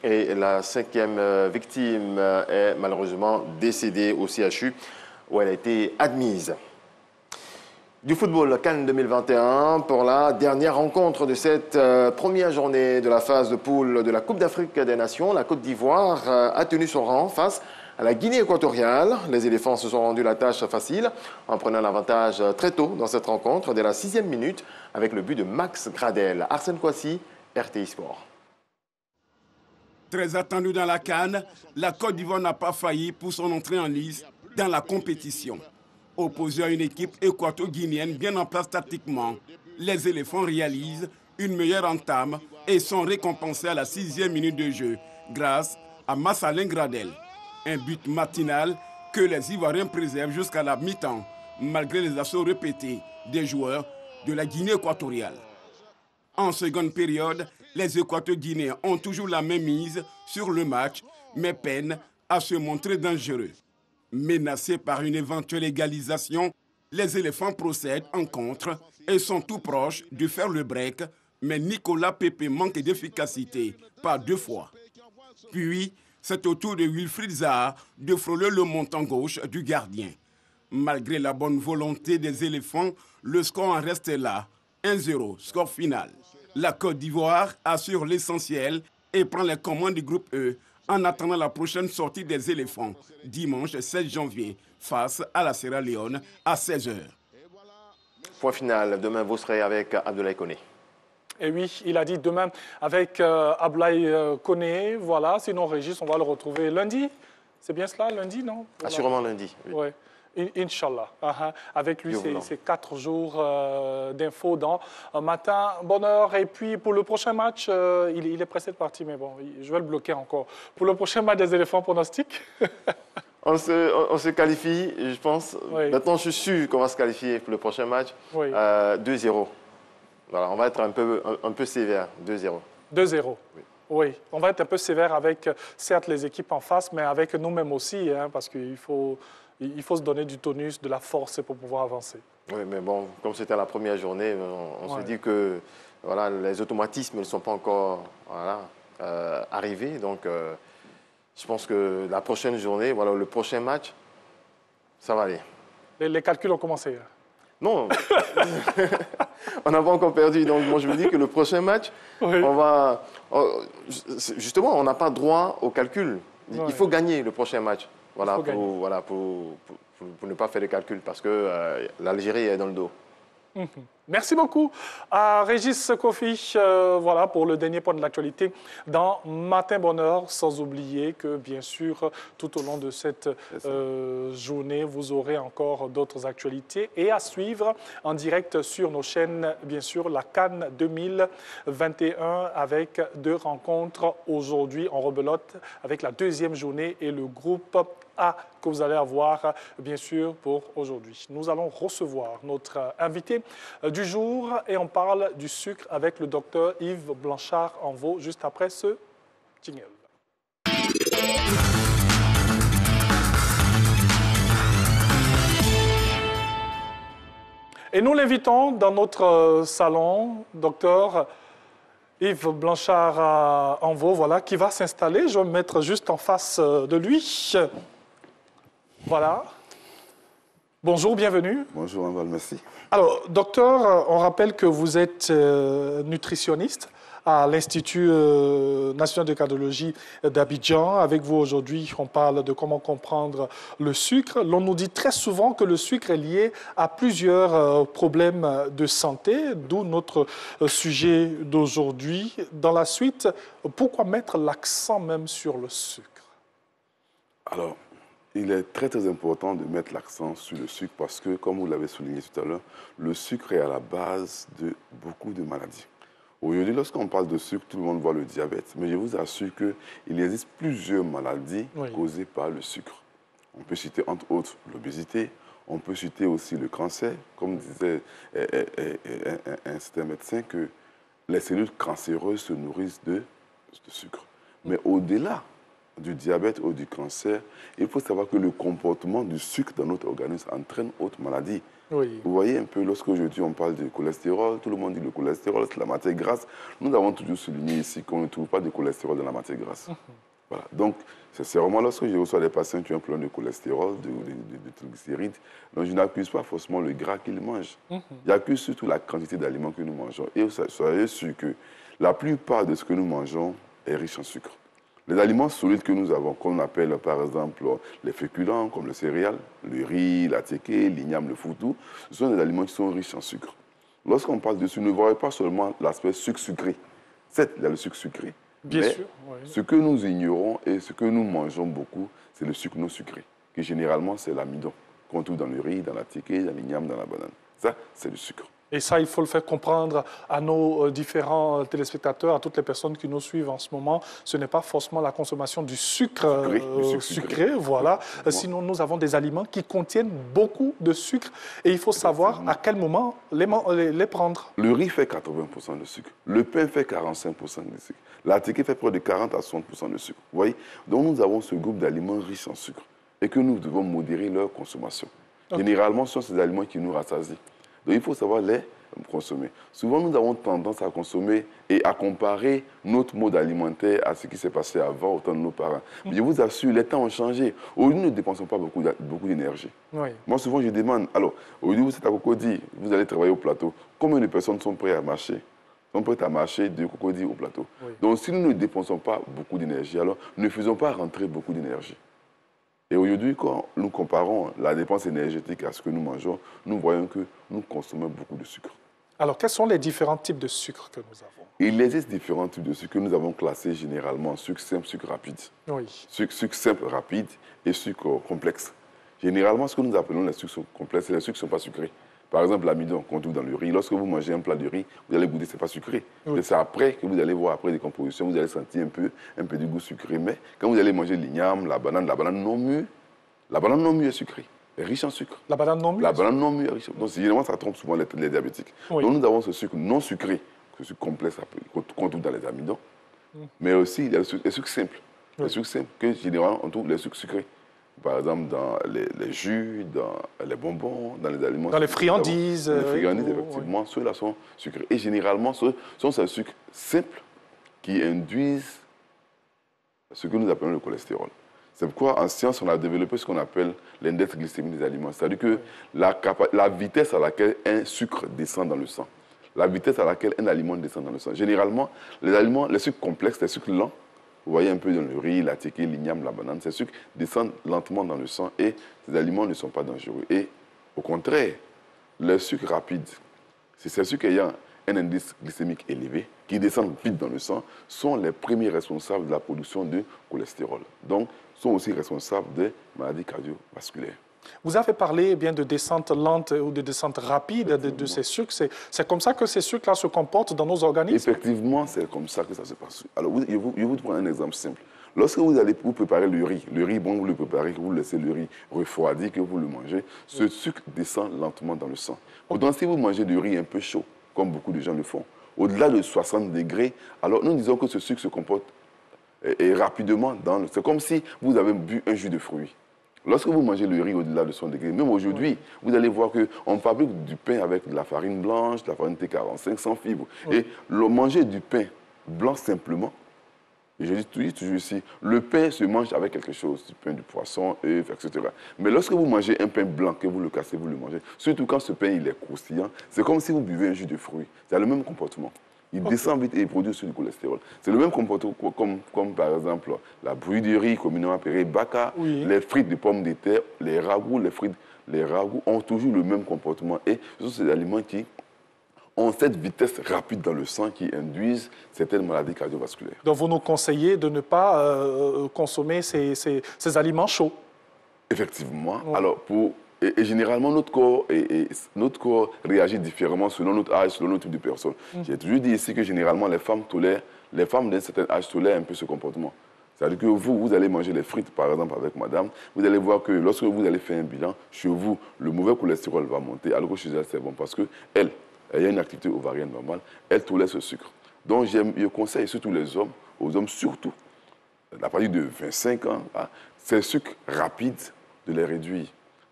Et la 5e victime est malheureusement décédée au CHU où elle a été admise. Du football, Cannes 2021 pour la dernière rencontre de cette première journée de la phase de poule de la Coupe d'Afrique des Nations. La Côte d'Ivoire a tenu son rang face à la Guinée équatoriale. Les éléphants se sont rendus la tâche facile en prenant l'avantage très tôt dans cette rencontre dès la 6e minute avec le but de Max Gradel. Arsène Kouassi, RTI Sport. Très attendu dans la CAN, la Côte d'Ivoire n'a pas failli pour son entrée en lice dans la compétition. Opposé à une équipe équato-guinéenne bien en place tactiquement, les éléphants réalisent une meilleure entame et sont récompensés à la 6e minute de jeu grâce à Massalin Gradel. Un but matinal que les Ivoiriens préservent jusqu'à la mi-temps, malgré les assauts répétés des joueurs de la Guinée équatoriale. En seconde période, les Équato-Guinéens ont toujours la même mise sur le match, mais peinent à se montrer dangereux. Menacés par une éventuelle égalisation, les éléphants procèdent en contre et sont tout proches de faire le break, mais Nicolas Pepe manque d'efficacité par 2 fois. Puis, c'est au tour de Wilfried Zaha de frôler le montant gauche du gardien. Malgré la bonne volonté des éléphants, le score en reste là, 1-0, score final. La Côte d'Ivoire assure l'essentiel et prend les commandes du groupe E en attendant la prochaine sortie des éléphants, dimanche 16 janvier, face à la Sierra Leone à 16h. Point final, demain vous serez avec Abdoulaye Koné. Et oui, il a dit demain avec Abdoulaye Koné, voilà. Sinon, Régis, on va le retrouver lundi. C'est bien cela, lundi, non? Voilà. Assurément lundi. Oui. Ouais. Inch'Allah. Avec lui, c'est 4 jours d'infos dans un matin. Bonheur. Et puis, pour le prochain match, il est pressé de partir, mais bon, je vais le bloquer encore. Pour le prochain match des éléphants, pronostic. On se qualifie, je pense. Oui. Maintenant, je suis sûr qu'on va se qualifier pour le prochain match. Oui. 2-0. Voilà, on va être un peu sévère. 2-0. 2-0. Oui. Oui, on va être un peu sévère avec, certes, les équipes en face, mais avec nous-mêmes aussi, hein, parce qu'il faut se donner du tonus, de la force pour pouvoir avancer. Oui, mais bon, comme c'était la première journée, on se dit que voilà, les automatismes ne sont pas encore arrivés. Donc, je pense que la prochaine journée, voilà, le prochain match, ça va aller. Les calculs ont commencé. Non, on n'a pas encore perdu. Donc, moi, je me dis que le prochain match, oui. Justement, on n'a pas droit au calcul. Oui. Il faut gagner le prochain match. Voilà, pour ne pas faire de calcul, parce que l'Algérie est dans le dos. Merci beaucoup à Régis Kofi voilà, pour le dernier point de l'actualité dans Matin Bonheur, sans oublier que, bien sûr, tout au long de cette journée, vous aurez encore d'autres actualités et à suivre en direct sur nos chaînes, bien sûr, la CAN 2021 avec 2 rencontres aujourd'hui en rebelote avec la 2e journée et le groupe A que vous allez avoir, bien sûr, pour aujourd'hui. Nous allons recevoir notre invité du jour et on parle du sucre avec le docteur Yves Blanchard-Envaux juste après ce jingle. Et nous l'invitons dans notre salon, docteur Yves Blanchard-Envaux, voilà, qui va s'installer. Je vais me mettre juste en face de lui. Voilà. Bonjour, bienvenue. Bonjour, Anval, merci. Alors, docteur, on rappelle que vous êtes nutritionniste à l'Institut national de cardiologie d'Abidjan. Avec vous aujourd'hui, on parle de comment comprendre le sucre. L'on nous dit très souvent que le sucre est lié à plusieurs problèmes de santé, d'où notre sujet d'aujourd'hui. Dans la suite, pourquoi mettre l'accent même sur le sucre? Alors, il est très très important de mettre l'accent sur le sucre parce que, comme vous l'avez souligné tout à l'heure, le sucre est à la base de beaucoup de maladies. Aujourd'hui, lorsqu'on parle de sucre, tout le monde voit le diabète, mais je vous assure qu'il existe plusieurs maladies causées par le sucre. On peut citer entre autres l'obésité, on peut citer aussi le cancer, comme disait un certain médecin, que les cellules cancéreuses se nourrissent de sucre. Mais au-delà du diabète ou du cancer, il faut savoir que le comportement du sucre dans notre organisme entraîne autre maladie. Oui. Vous voyez un peu, lorsqu'aujourd'hui on parle de cholestérol, tout le monde dit que le cholestérol, c'est la matière grasse. Nous avons toujours souligné ici qu'on ne trouve pas de cholestérol dans la matière grasse. Voilà. Donc, c'est vraiment lorsque je reçois des patients qui ont un problème de cholestérol, de triglycérides, donc je n'accuse pas forcément le gras qu'ils mangent. J'accuse surtout la quantité d'aliments que nous mangeons. Et soyez sûr que la plupart de ce que nous mangeons est riche en sucre. Les aliments solides que nous avons, qu'on appelle par exemple les féculents, comme le céréal, le riz, la téké, l'igname, le foutou, ce sont des aliments qui sont riches en sucre. Lorsqu'on parle de sucre, ne voyez pas seulement l'aspect sucre sucré. Certes, il y a le sucre sucré. Bien sûr. Oui. Ce que nous ignorons et ce que nous mangeons beaucoup, c'est le sucre non sucré, qui généralement c'est l'amidon, qu'on trouve dans le riz, dans la téké, dans l'igname, dans la banane. Ça, c'est le sucre. Et ça, il faut le faire comprendre à nos différents téléspectateurs, à toutes les personnes qui nous suivent en ce moment. Ce n'est pas forcément la consommation du sucre sucré, voilà. Sinon, nous avons des aliments qui contiennent beaucoup de sucre et il faut savoir à quel moment les prendre. Le riz fait 80% de sucre. Le pain fait 45% de sucre. La téké fait près de 40 à 60% de sucre. Vous voyez? Donc, nous avons ce groupe d'aliments riches en sucre. et que nous devons modérer leur consommation. Généralement, ce sont ces aliments qui nous rassasient. Donc, il faut savoir les consommer. Souvent, nous avons tendance à consommer et à comparer notre mode alimentaire à ce qui s'est passé avant, au temps de nos parents. Mais je vous assure, les temps ont changé. Aujourd'hui, nous ne dépensons pas beaucoup d'énergie. Moi, souvent, je demande, alors, aujourd'hui, vous êtes à Cocody, vous allez travailler au plateau. Combien de personnes sont prêtes à marcher de Cocody au plateau? Donc, si nous ne dépensons pas beaucoup d'énergie, alors ne faisons pas rentrer beaucoup d'énergie. Et aujourd'hui, quand nous comparons la dépense énergétique à ce que nous mangeons, nous voyons que nous consommons beaucoup de sucre. Alors, quels sont les différents types de sucre que nous avons? Il existe différents types de sucre que nous avons classés généralement, sucre simple, sucre rapide. Sucre simple, rapide et sucre complexe. Généralement, ce que nous appelons les sucres complexes, c'est les sucres qui ne sont pas sucrés. Par exemple, l'amidon qu'on trouve dans le riz. Lorsque vous mangez un plat de riz, vous allez goûter, ce n'est pas sucré. C'est après que vous allez voir, après les compositions, vous allez sentir un peu du goût sucré. Mais quand vous allez manger l'igname, la banane non mûre est sucrée, est riche en sucre. La banane non mûre? La banane non mûre est riche en sucre. Donc, généralement, ça trompe souvent les diabétiques. Donc, nous avons ce sucre non sucré, ce sucre complexe qu'on trouve dans les amidons. Mais aussi, il y a les sucres simples. Les sucres simples, que généralement, on trouve les sucres sucrés. Par exemple, dans les jus, dans les bonbons, dans les aliments. Dans les friandises. Dans les friandises, effectivement, ceux-là sont sucrés. Et généralement, ce sont ces sucres simples qui induisent ce que nous appelons le cholestérol. C'est pourquoi, en science, on a développé ce qu'on appelle l'index glycémique des aliments. C'est-à-dire que la vitesse à laquelle un sucre descend dans le sang, la vitesse à laquelle un aliment descend dans le sang. Généralement, les sucres complexes, les sucres lents, vous voyez un peu dans le riz, la tiquée, l'igname, la banane, ces sucres descendent lentement dans le sang et ces aliments ne sont pas dangereux. Et au contraire, les sucres rapides, c'est ces sucres ayant un indice glycémique élevé, qui descendent vite dans le sang, sont les premiers responsables de la production de cholestérol. Donc, sont aussi responsables des maladies cardiovasculaires. Vous avez parlé bien de descente lente ou de descente rapide de ces sucres. C'est comme ça que ces sucres-là se comportent dans nos organismes? Effectivement, c'est comme ça que ça se passe. Alors, je vous prends un exemple simple. Lorsque vous allez vous préparer le riz, bon, vous le préparez, que vous laissez le riz refroidi, que vous le mangez, ce sucre descend lentement dans le sang. Pourtant, si vous mangez du riz un peu chaud, comme beaucoup de gens le font, au-delà de 60 degrés, alors nous disons que ce sucre se comporte rapidement dans le... C'est comme si vous avez bu un jus de fruits. Lorsque vous mangez le riz au-delà de 100 degrés, même aujourd'hui, vous allez voir qu'on fabrique du pain avec de la farine blanche, de la farine T45 sans fibres. Et manger du pain blanc simplement, et je dis toujours ici, le pain se mange avec quelque chose, du pain, du poisson, œufs, etc. Mais lorsque vous mangez un pain blanc, que vous le cassez, vous le mangez, surtout quand ce pain il est croustillant, c'est comme si vous buvez un jus de fruits. C'est le même comportement. Il descend vite et il produit aussi du cholestérol. C'est le même comportement comme par exemple la bouillie de riz, communément appelée baka, les frites de pommes de terre, les ragoûts ont toujours le même comportement. Et ce sont ces aliments qui ont cette vitesse rapide dans le sang qui induisent certaines maladies cardiovasculaires. Donc vous nous conseillez de ne pas consommer ces aliments chauds? Effectivement. Alors, Et généralement, notre corps réagit différemment selon notre âge, selon notre type de personne. J'ai toujours dit ici que généralement, les femmes d'un certain âge tolèrent un peu ce comportement. C'est-à-dire que vous allez manger les frites, par exemple, avec madame, vous allez voir que lorsque vous allez faire un bilan, chez vous, le mauvais cholestérol va monter, alors que chez elle, c'est bon, parce qu'elle a une activité ovarienne normale, elle tolère ce sucre. Donc, je conseille surtout aux hommes surtout, à partir de 25 ans, ces sucres rapides, de les réduire.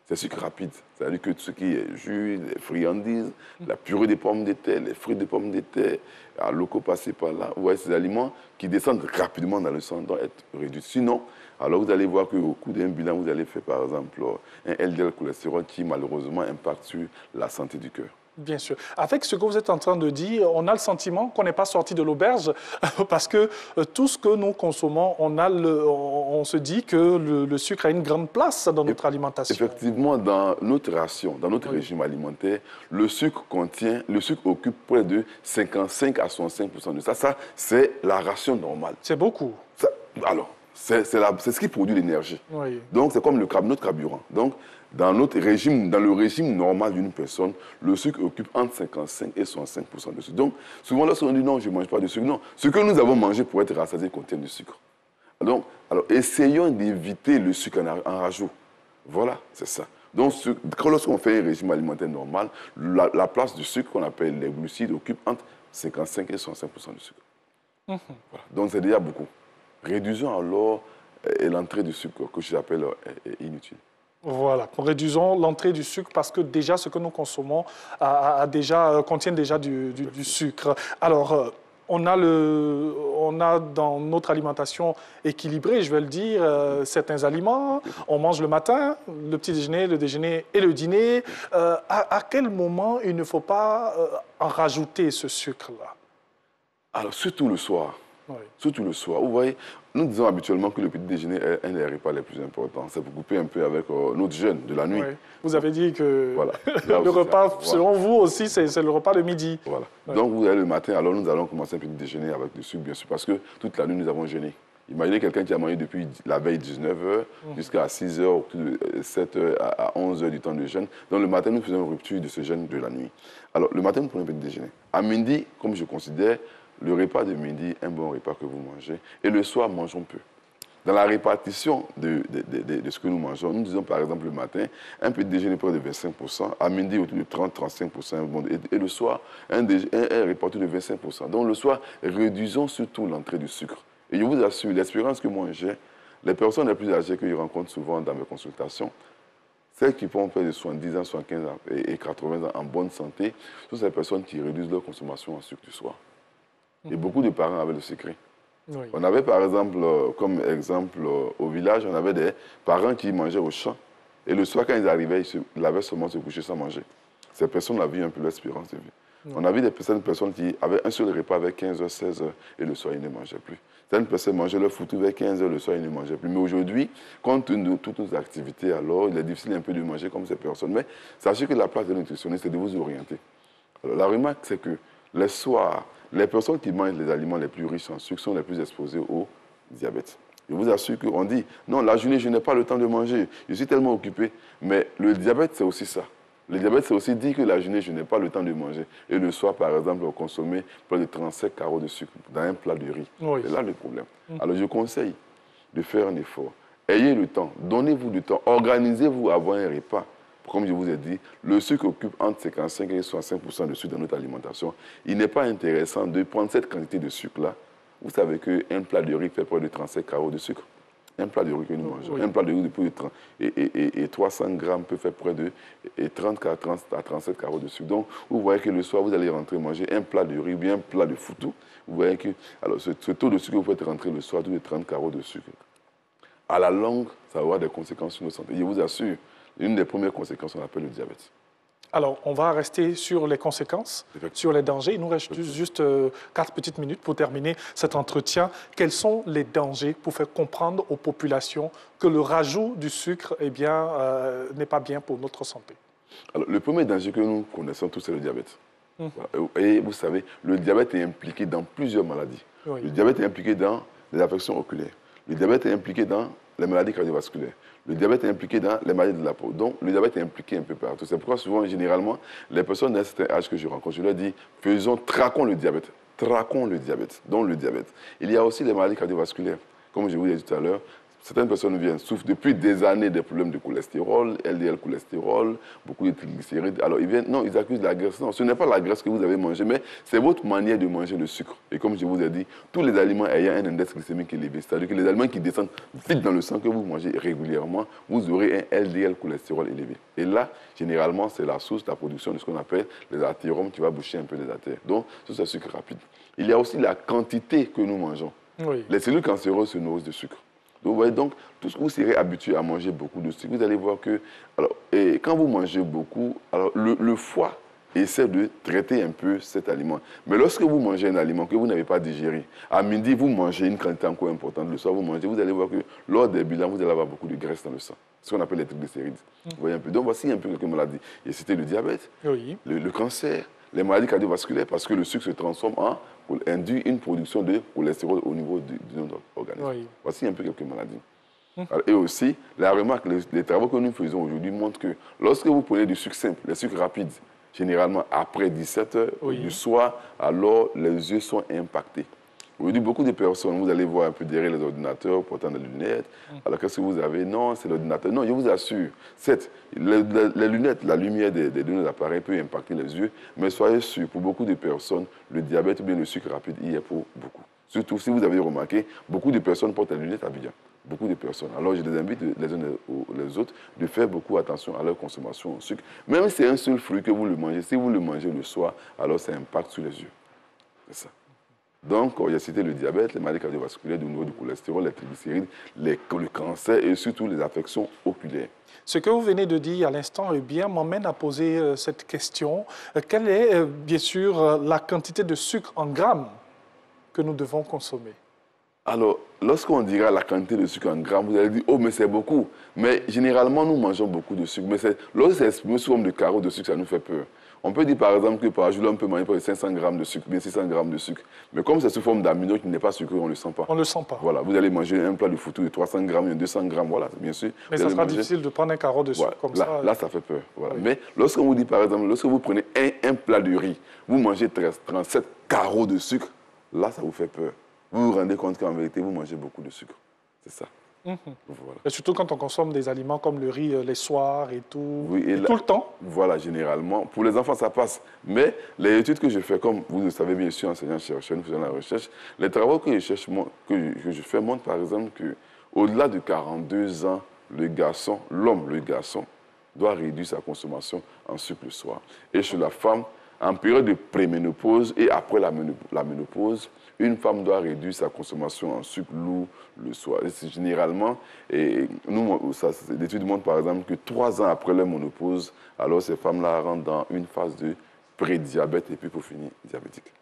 C'est sucre rapide, c'est-à-dire que tout ce qui est jus, les friandises, la purée des pommes de terre, les fruits de pommes de terre, à loco passé par là, vous voyez ces aliments qui descendent rapidement dans le sang doivent être réduits. Sinon, alors vous allez voir qu'au cours d'un bilan, vous allez faire par exemple un LDL cholestérol qui malheureusement impacte sur la santé du cœur. Bien sûr. Avec ce que vous êtes en train de dire, on a le sentiment qu'on n'est pas sorti de l'auberge parce que tout ce que nous consommons, on se dit que le sucre a une grande place dans notre alimentation. Effectivement, dans notre ration, dans notre régime alimentaire, le sucre occupe près de 55 à 65% de ça. Ça, c'est la ration normale. C'est beaucoup. C'est ce qui produit l'énergie. Oui. Donc, c'est comme notre carburant. Donc, dans le régime normal d'une personne, le sucre occupe entre 55 et 65% de sucre. Donc, souvent, lorsqu'on dit non, je ne mange pas de sucre, non. Ce que nous avons mangé pour être rassasié contient du sucre. Alors, essayons d'éviter le sucre en rajout. Voilà, c'est ça. Donc, lorsqu'on fait un régime alimentaire normal, la place du sucre qu'on appelle les glucides occupe entre 55 et 65% du sucre. Voilà. Donc, c'est déjà beaucoup. Réduisons alors et l'entrée du sucre que j'appelle inutile. Voilà, réduisons l'entrée du sucre parce que déjà ce que nous consommons contient déjà du sucre. Alors, on a dans notre alimentation équilibrée, je vais le dire, certains aliments. On mange le matin, le petit déjeuner, le déjeuner et le dîner. À quel moment il ne faut pas en rajouter ce sucre-là? Alors, surtout le soir. Oui. Surtout le soir. Vous voyez, nous disons habituellement que le petit déjeuner est un des repas les plus importants. C'est pour couper un peu avec notre jeûne de la nuit. Oui. Vous avez dit que voilà. le repas, selon vous aussi, c'est le repas de midi. Voilà. Ouais. Donc, vous allez le matin, alors nous allons commencer un petit déjeuner avec du sucre, bien sûr, parce que toute la nuit, nous avons jeûné. Imaginez quelqu'un qui a mangé depuis la veille 19h jusqu'à 6h, 7h à 11h du temps de jeûne. Donc, le matin, nous faisons une rupture de ce jeûne de la nuit. Alors, le matin, nous prenons un petit déjeuner. À midi, comme je considère, le repas de midi, un bon repas que vous mangez. Et le soir, mangeons peu. Dans la répartition de ce que nous mangeons, nous disons par exemple le matin, un petit déjeuner près de 25%, à midi autour de 30-35%, et le soir, un repas de 25%. Donc le soir, réduisons surtout l'entrée du sucre. Et je vous assure, l'expérience que moi j'ai, les personnes les plus âgées que je rencontre souvent dans mes consultations, celles qui font près de 70 ans, 75 ans et 80 ans en bonne santé, ce sont ces personnes qui réduisent leur consommation en sucre du soir. Et beaucoup de parents avaient le secret. Oui. On avait par exemple, comme exemple, au village, on avait des parents qui mangeaient au champ. Et le soir, quand ils arrivaient, ils lavaient seulement se coucher sans manger. Ces personnes avaient un peu l'espérance de vie. Oui. On avait des personnes qui avaient un seul repas avec 15h, 16h, et le soir, ils ne mangeaient plus. Certaines personnes mangeaient leur foutu vers 15h, le soir, ils ne mangeaient plus. Mais aujourd'hui, compte tenu de toutes nos activités, alors, il est difficile un peu de manger comme ces personnes. Mais sachez que la place de nutritionniste, c'est de vous orienter. Alors, la remarque, c'est que les soirs, les personnes qui mangent les aliments les plus riches en sucre sont les plus exposées au diabète. Je vous assure qu'on dit, non, la journée, je n'ai pas le temps de manger, je suis tellement occupé. Mais le diabète, c'est aussi ça. Le diabète, c'est aussi dire que la journée, je n'ai pas le temps de manger. Et le soir, par exemple, on consomme près de 37 carreaux de sucre dans un plat de riz. Oui. C'est là le problème. Alors, je conseille de faire un effort. Ayez le temps, donnez-vous du temps, organisez-vous avant un repas. Comme je vous ai dit, le sucre occupe entre 55 et 65% de sucre dans notre alimentation. Il n'est pas intéressant de prendre cette quantité de sucre-là. Vous savez qu'un plat de riz fait près de 37 carreaux de sucre. Un plat de riz que nous mangeons. Oui. Un plat de riz de plus de 30 et 300 grammes peut faire près de 30 à 37 carreaux de sucre. Donc, vous voyez que le soir, vous allez rentrer manger un plat de riz ou bien un plat de foutou. Vous voyez que alors, ce taux de sucre que vous faites rentrer le soir, tous les 30 carreaux de sucre. À la longue, ça va avoir des conséquences sur notre santé. Je vous assure. Une des premières conséquences, on appelle le diabète. Alors, on va rester sur les conséquences, sur les dangers. Il nous reste juste 4 petites minutes pour terminer cet entretien. Quels sont les dangers pour faire comprendre aux populations que le rajout du sucre n'est pas bien pour notre santé? Alors, le premier danger que nous connaissons tous, c'est le diabète. Et vous savez, le diabète est impliqué dans plusieurs maladies. Oui. Le diabète est impliqué dans les affections oculaires. Le diabète est impliqué dans les maladies cardiovasculaires. Le diabète est impliqué dans les maladies de la peau. Donc, le diabète est impliqué un peu partout. C'est pourquoi souvent, généralement, les personnes d'un certain âge que je rencontre, je leur dis, traquons le diabète. Traquons le diabète. Donc, le diabète. Il y a aussi les maladies cardiovasculaires. Comme je vous l'ai dit tout à l'heure, certaines personnes souffrent depuis des années des problèmes de cholestérol, LDL cholestérol, beaucoup de triglycérides. Alors, ils accusent la graisse. Non, ce n'est pas la graisse que vous avez mangée, mais c'est votre manière de manger le sucre. Et comme je vous ai dit, tous les aliments ayant un index glycémique élevé, c'est-à-dire que les aliments qui descendent vite dans le sang que vous mangez régulièrement, vous aurez un LDL cholestérol élevé. Et là, généralement, c'est la source de la production de ce qu'on appelle les athérome qui va boucher un peu les artères. Donc, c'est un sucre rapide. Il y a aussi la quantité que nous mangeons. Oui. Les cellules cancéreuses se nourrissent de sucre. Donc, vous voyez, donc, tout ce que vous serez habitué à manger beaucoup de sucre, vous allez voir que, alors, et quand vous mangez beaucoup, alors, le foie essaie de traiter un peu cet aliment. Mais lorsque vous mangez un aliment que vous n'avez pas digéré, à midi, vous mangez une quantité encore importante, le soir, vous mangez, vous allez voir que lors des bilans, vous allez avoir beaucoup de graisse dans le sang. Ce qu'on appelle les triglycérides. Vous voyez un peu. Donc, voici un peu quelques maladies. Et c'était le diabète, le cancer, les maladies cardiovasculaires, parce que le sucre se transforme induit une production de cholestérol au niveau de notre organisme. Oui. Voici un peu quelques maladies. Alors, et aussi, la remarque, les travaux que nous faisons aujourd'hui montrent que lorsque vous prenez du sucre simple, les sucres rapides, généralement après 17 h du soir, alors les yeux sont impactés. Aujourd'hui, beaucoup de personnes, vous allez voir un peu derrière les ordinateurs, portant des lunettes. Alors, qu'est-ce que vous avez? Non, c'est l'ordinateur. Non, je vous assure, les lunettes, la lumière des lunettes d'appareil peut impacter les yeux, mais soyez sûr, pour beaucoup de personnes, le diabète ou bien le sucre rapide y est pour beaucoup. Surtout si vous avez remarqué, beaucoup de personnes portent des lunettes à Abidjan. beaucoup de personnes. Alors, je les invite les uns les autres de faire beaucoup attention à leur consommation en sucre. Même si c'est un seul fruit que vous le mangez, si vous le mangez le soir, alors ça impacte sur les yeux. C'est ça. Donc, il y a cité le diabète, les maladies cardiovasculaires, au niveau du cholestérol, les triglycérides, le cancer et surtout les affections oculaires. Ce que vous venez de dire à l'instant m'emmène à poser cette question. Quelle est, bien sûr, la quantité de sucre en grammes que nous devons consommer? Alors, lorsqu'on dira la quantité de sucre en grammes, vous allez dire, oh, mais c'est beaucoup. Mais généralement, nous mangeons beaucoup de sucre. Mais lorsque c'est exprimé sous forme de carreaux de sucre, ça nous fait peur. On peut dire, par exemple, que par jour, on peut manger près de 500 grammes de sucre, bien 600 grammes de sucre. Mais comme c'est sous forme d'amino qui n'est pas sucré, on ne le sent pas. On ne le sent pas. Voilà, vous allez manger un plat de foutou de 300 grammes, 200 grammes, voilà, bien sûr. Mais ça sera difficile de prendre un carreau de sucre comme ça. Là, ça fait peur. Voilà. Oui. Mais lorsqu'on vous dit, par exemple, lorsque vous prenez un plat de riz, vous mangez 37 carreaux de sucre, là, ça vous fait peur. Vous vous rendez compte qu'en vérité, vous mangez beaucoup de sucre. C'est ça. Voilà. Et surtout quand on consomme des aliments comme le riz les soirs et tout, oui, et tout le temps. Voilà, généralement. Pour les enfants, ça passe. Mais les études que je fais, comme vous le savez bien sûr, enseignant-chercheur, nous faisons la recherche, les travaux que je fais montrent par exemple qu'au-delà de 42 ans, le garçon doit réduire sa consommation en sucre le soir. Et chez la femme, en période de préménopause et après la ménopause, une femme doit réduire sa consommation en sucre lourd le soir. Et généralement, l'étude montre par exemple que 3 ans après leur ménopause, alors ces femmes-là rentrent dans une phase de prédiabète et puis pour finir, diabétique.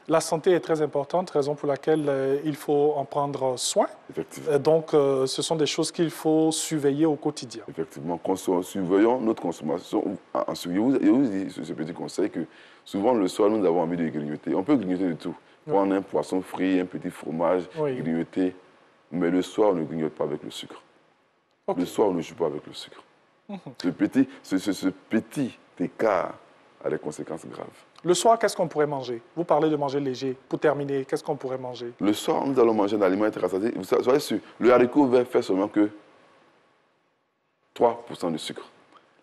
La santé est très importante, raison pour laquelle il faut en prendre soin. Effectivement. Donc, ce sont des choses qu'il faut surveiller au quotidien. Effectivement, surveillons notre consommation. Je vous dis ce petit conseil que souvent le soir, nous avons envie de grignoter. On peut grignoter de tout. Prendre un poisson frit, un petit fromage, grignoter. Mais le soir, on ne grignote pas avec le sucre. Okay. Le soir, on ne joue pas avec le sucre. Ce petit écart a des conséquences graves. Le soir, qu'est-ce qu'on pourrait manger? Vous parlez de manger léger. Pour terminer, qu'est-ce qu'on pourrait manger? Le soir, nous allons manger un aliment rassasié. Vous soyez sûr, le haricot vert fait seulement que 3% de sucre.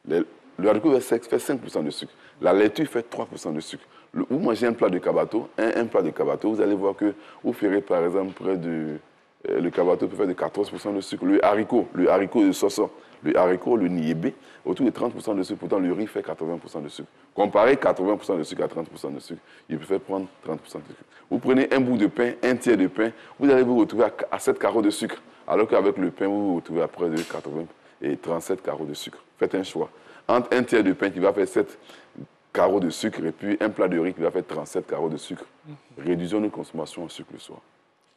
Le haricot vert sec fait 5% de sucre. La laitue fait 3% de sucre. Vous mangez un plat de cabato, un plat de cabato, vous allez voir que vous ferez par exemple près de... le cabato peut faire de 14% de sucre. Le haricot de soso, le haricot, le niébé, autour de 30% de sucre. Pourtant, le riz fait 80% de sucre. Comparez 80% de sucre à 30% de sucre, il préfère prendre 30% de sucre. Vous prenez un bout de pain, un tiers de pain, vous allez vous retrouver à 7 carreaux de sucre. Alors qu'avec le pain, vous vous retrouvez à près de 80 et 37 carreaux de sucre. Faites un choix. Entre un tiers de pain qui va faire 7 carreaux de sucre et puis un plat de riz qui va faire 37 carreaux de sucre. Réduisons nos consommations en sucre le soir.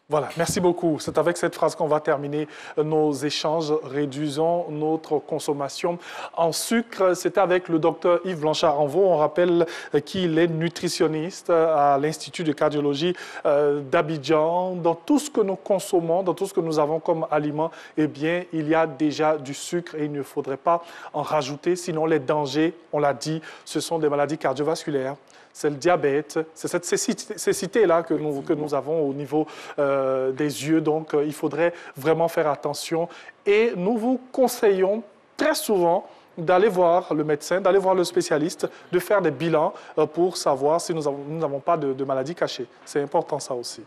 Voilà, merci beaucoup. C'est avec cette phrase qu'on va terminer nos échanges. Réduisons notre consommation en sucre. C'était avec le docteur Yves Blanchard-Renvaux. On rappelle qu'il est nutritionniste à l'Institut de cardiologie d'Abidjan. Dans tout ce que nous consommons, dans tout ce que nous avons comme aliment, eh bien, il y a déjà du sucre et il ne faudrait pas en rajouter. Sinon, les dangers, on l'a dit, ce sont des maladies cardiovasculaires. C'est le diabète, c'est cette cécité-là que nous avons au niveau des yeux. Donc, il faudrait vraiment faire attention. Et nous vous conseillons très souvent d'aller voir le médecin, d'aller voir le spécialiste, de faire des bilans pour savoir si nous n'avons pas de maladies cachées. C'est important, ça aussi.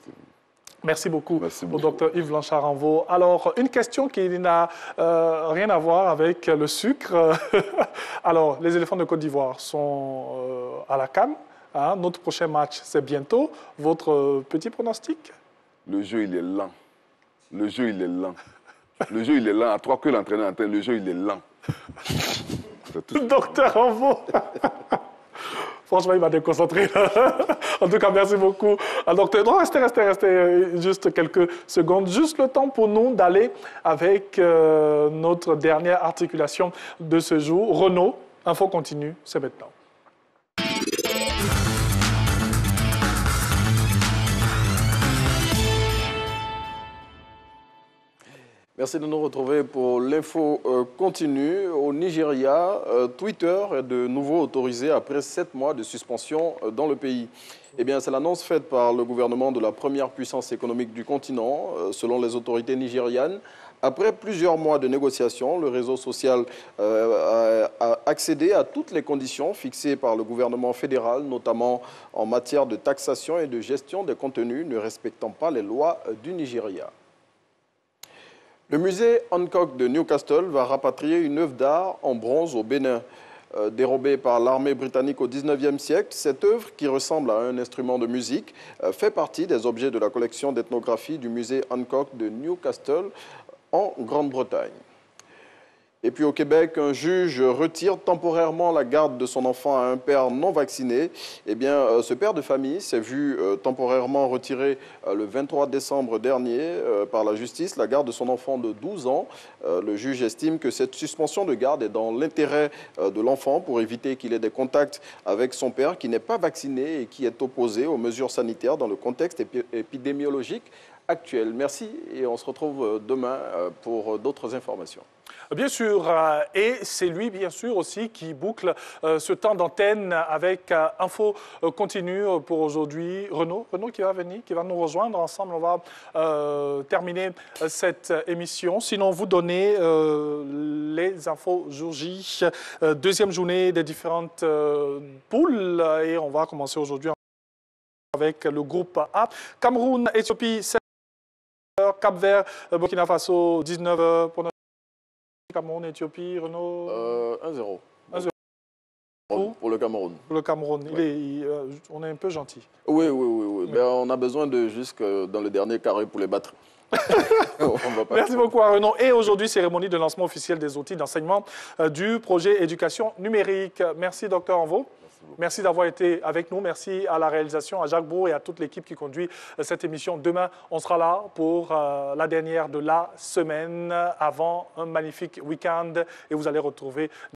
Merci beaucoup au docteur Yves Blanchard-Renvaux. Alors, une question qui n'a rien à voir avec le sucre. Alors, les éléphants de Côte d'Ivoire sont à la CAN. Hein, notre prochain match, c'est bientôt. Votre petit pronostic? Le jeu, il est lent. Le jeu, il est lent. Le jeu, il est lent. À 3 que l'entraîneur entraîne, le jeu, il est lent. Docteur Renvaux. Franchement, il m'a déconcentré. En tout cas, merci beaucoup. Docteur, non, restez juste quelques secondes. Juste le temps pour nous d'aller avec notre dernière articulation de ce jour. Renaud, Info Continue, c'est maintenant. Merci de nous retrouver pour l'info continue. Au Nigeria, Twitter est de nouveau autorisé après 7 mois de suspension dans le pays. Eh bien, c'est l'annonce faite par le gouvernement de la première puissance économique du continent, selon les autorités nigérianes. Après plusieurs mois de négociations, le réseau social a accédé à toutes les conditions fixées par le gouvernement fédéral, notamment en matière de taxation et de gestion des contenus ne respectant pas les lois du Nigeria. Le musée Hancock de Newcastle va rapatrier une œuvre d'art en bronze au Bénin. Dérobée par l'armée britannique au 19e siècle, cette œuvre, qui ressemble à un instrument de musique, fait partie des objets de la collection d'ethnographie du musée Hancock de Newcastle en Grande-Bretagne. Et puis au Québec, un juge retire temporairement la garde de son enfant à un père non vacciné. Eh bien, ce père de famille s'est vu temporairement retirer le 23 décembre dernier par la justice la garde de son enfant de 12 ans. Le juge estime que cette suspension de garde est dans l'intérêt de l'enfant pour éviter qu'il ait des contacts avec son père qui n'est pas vacciné et qui est opposé aux mesures sanitaires dans le contexte épidémiologique actuel. Merci et on se retrouve demain pour d'autres informations. Bien sûr, et c'est lui, bien sûr, aussi qui boucle ce temps d'antenne avec Info Continue pour aujourd'hui. Renaud qui va venir, qui va nous rejoindre. Ensemble, on va terminer cette émission. Sinon, vous donnez les infos jour J, deuxième journée des différentes poules. Et on va commencer aujourd'hui avec le groupe A. Cameroun, Éthiopie, 7h. Cap-Vert, Burkina Faso, 19h. Pour notre Cameroun, Éthiopie, Renaud 1-0. 1-0. Pour le Cameroun. Pour le Cameroun. Oui. On est un peu gentil. Oui. Ben, on a besoin de jusque dans le dernier carré pour les battre. Merci beaucoup à Renaud. Et aujourd'hui, cérémonie de lancement officiel des outils d'enseignement du projet éducation numérique. Merci, docteur Anvo. Merci d'avoir été avec nous. Merci à la réalisation, à Jacques Beau et à toute l'équipe qui conduit cette émission. Demain, on sera là pour la dernière de la semaine avant un magnifique week-end et vous allez retrouver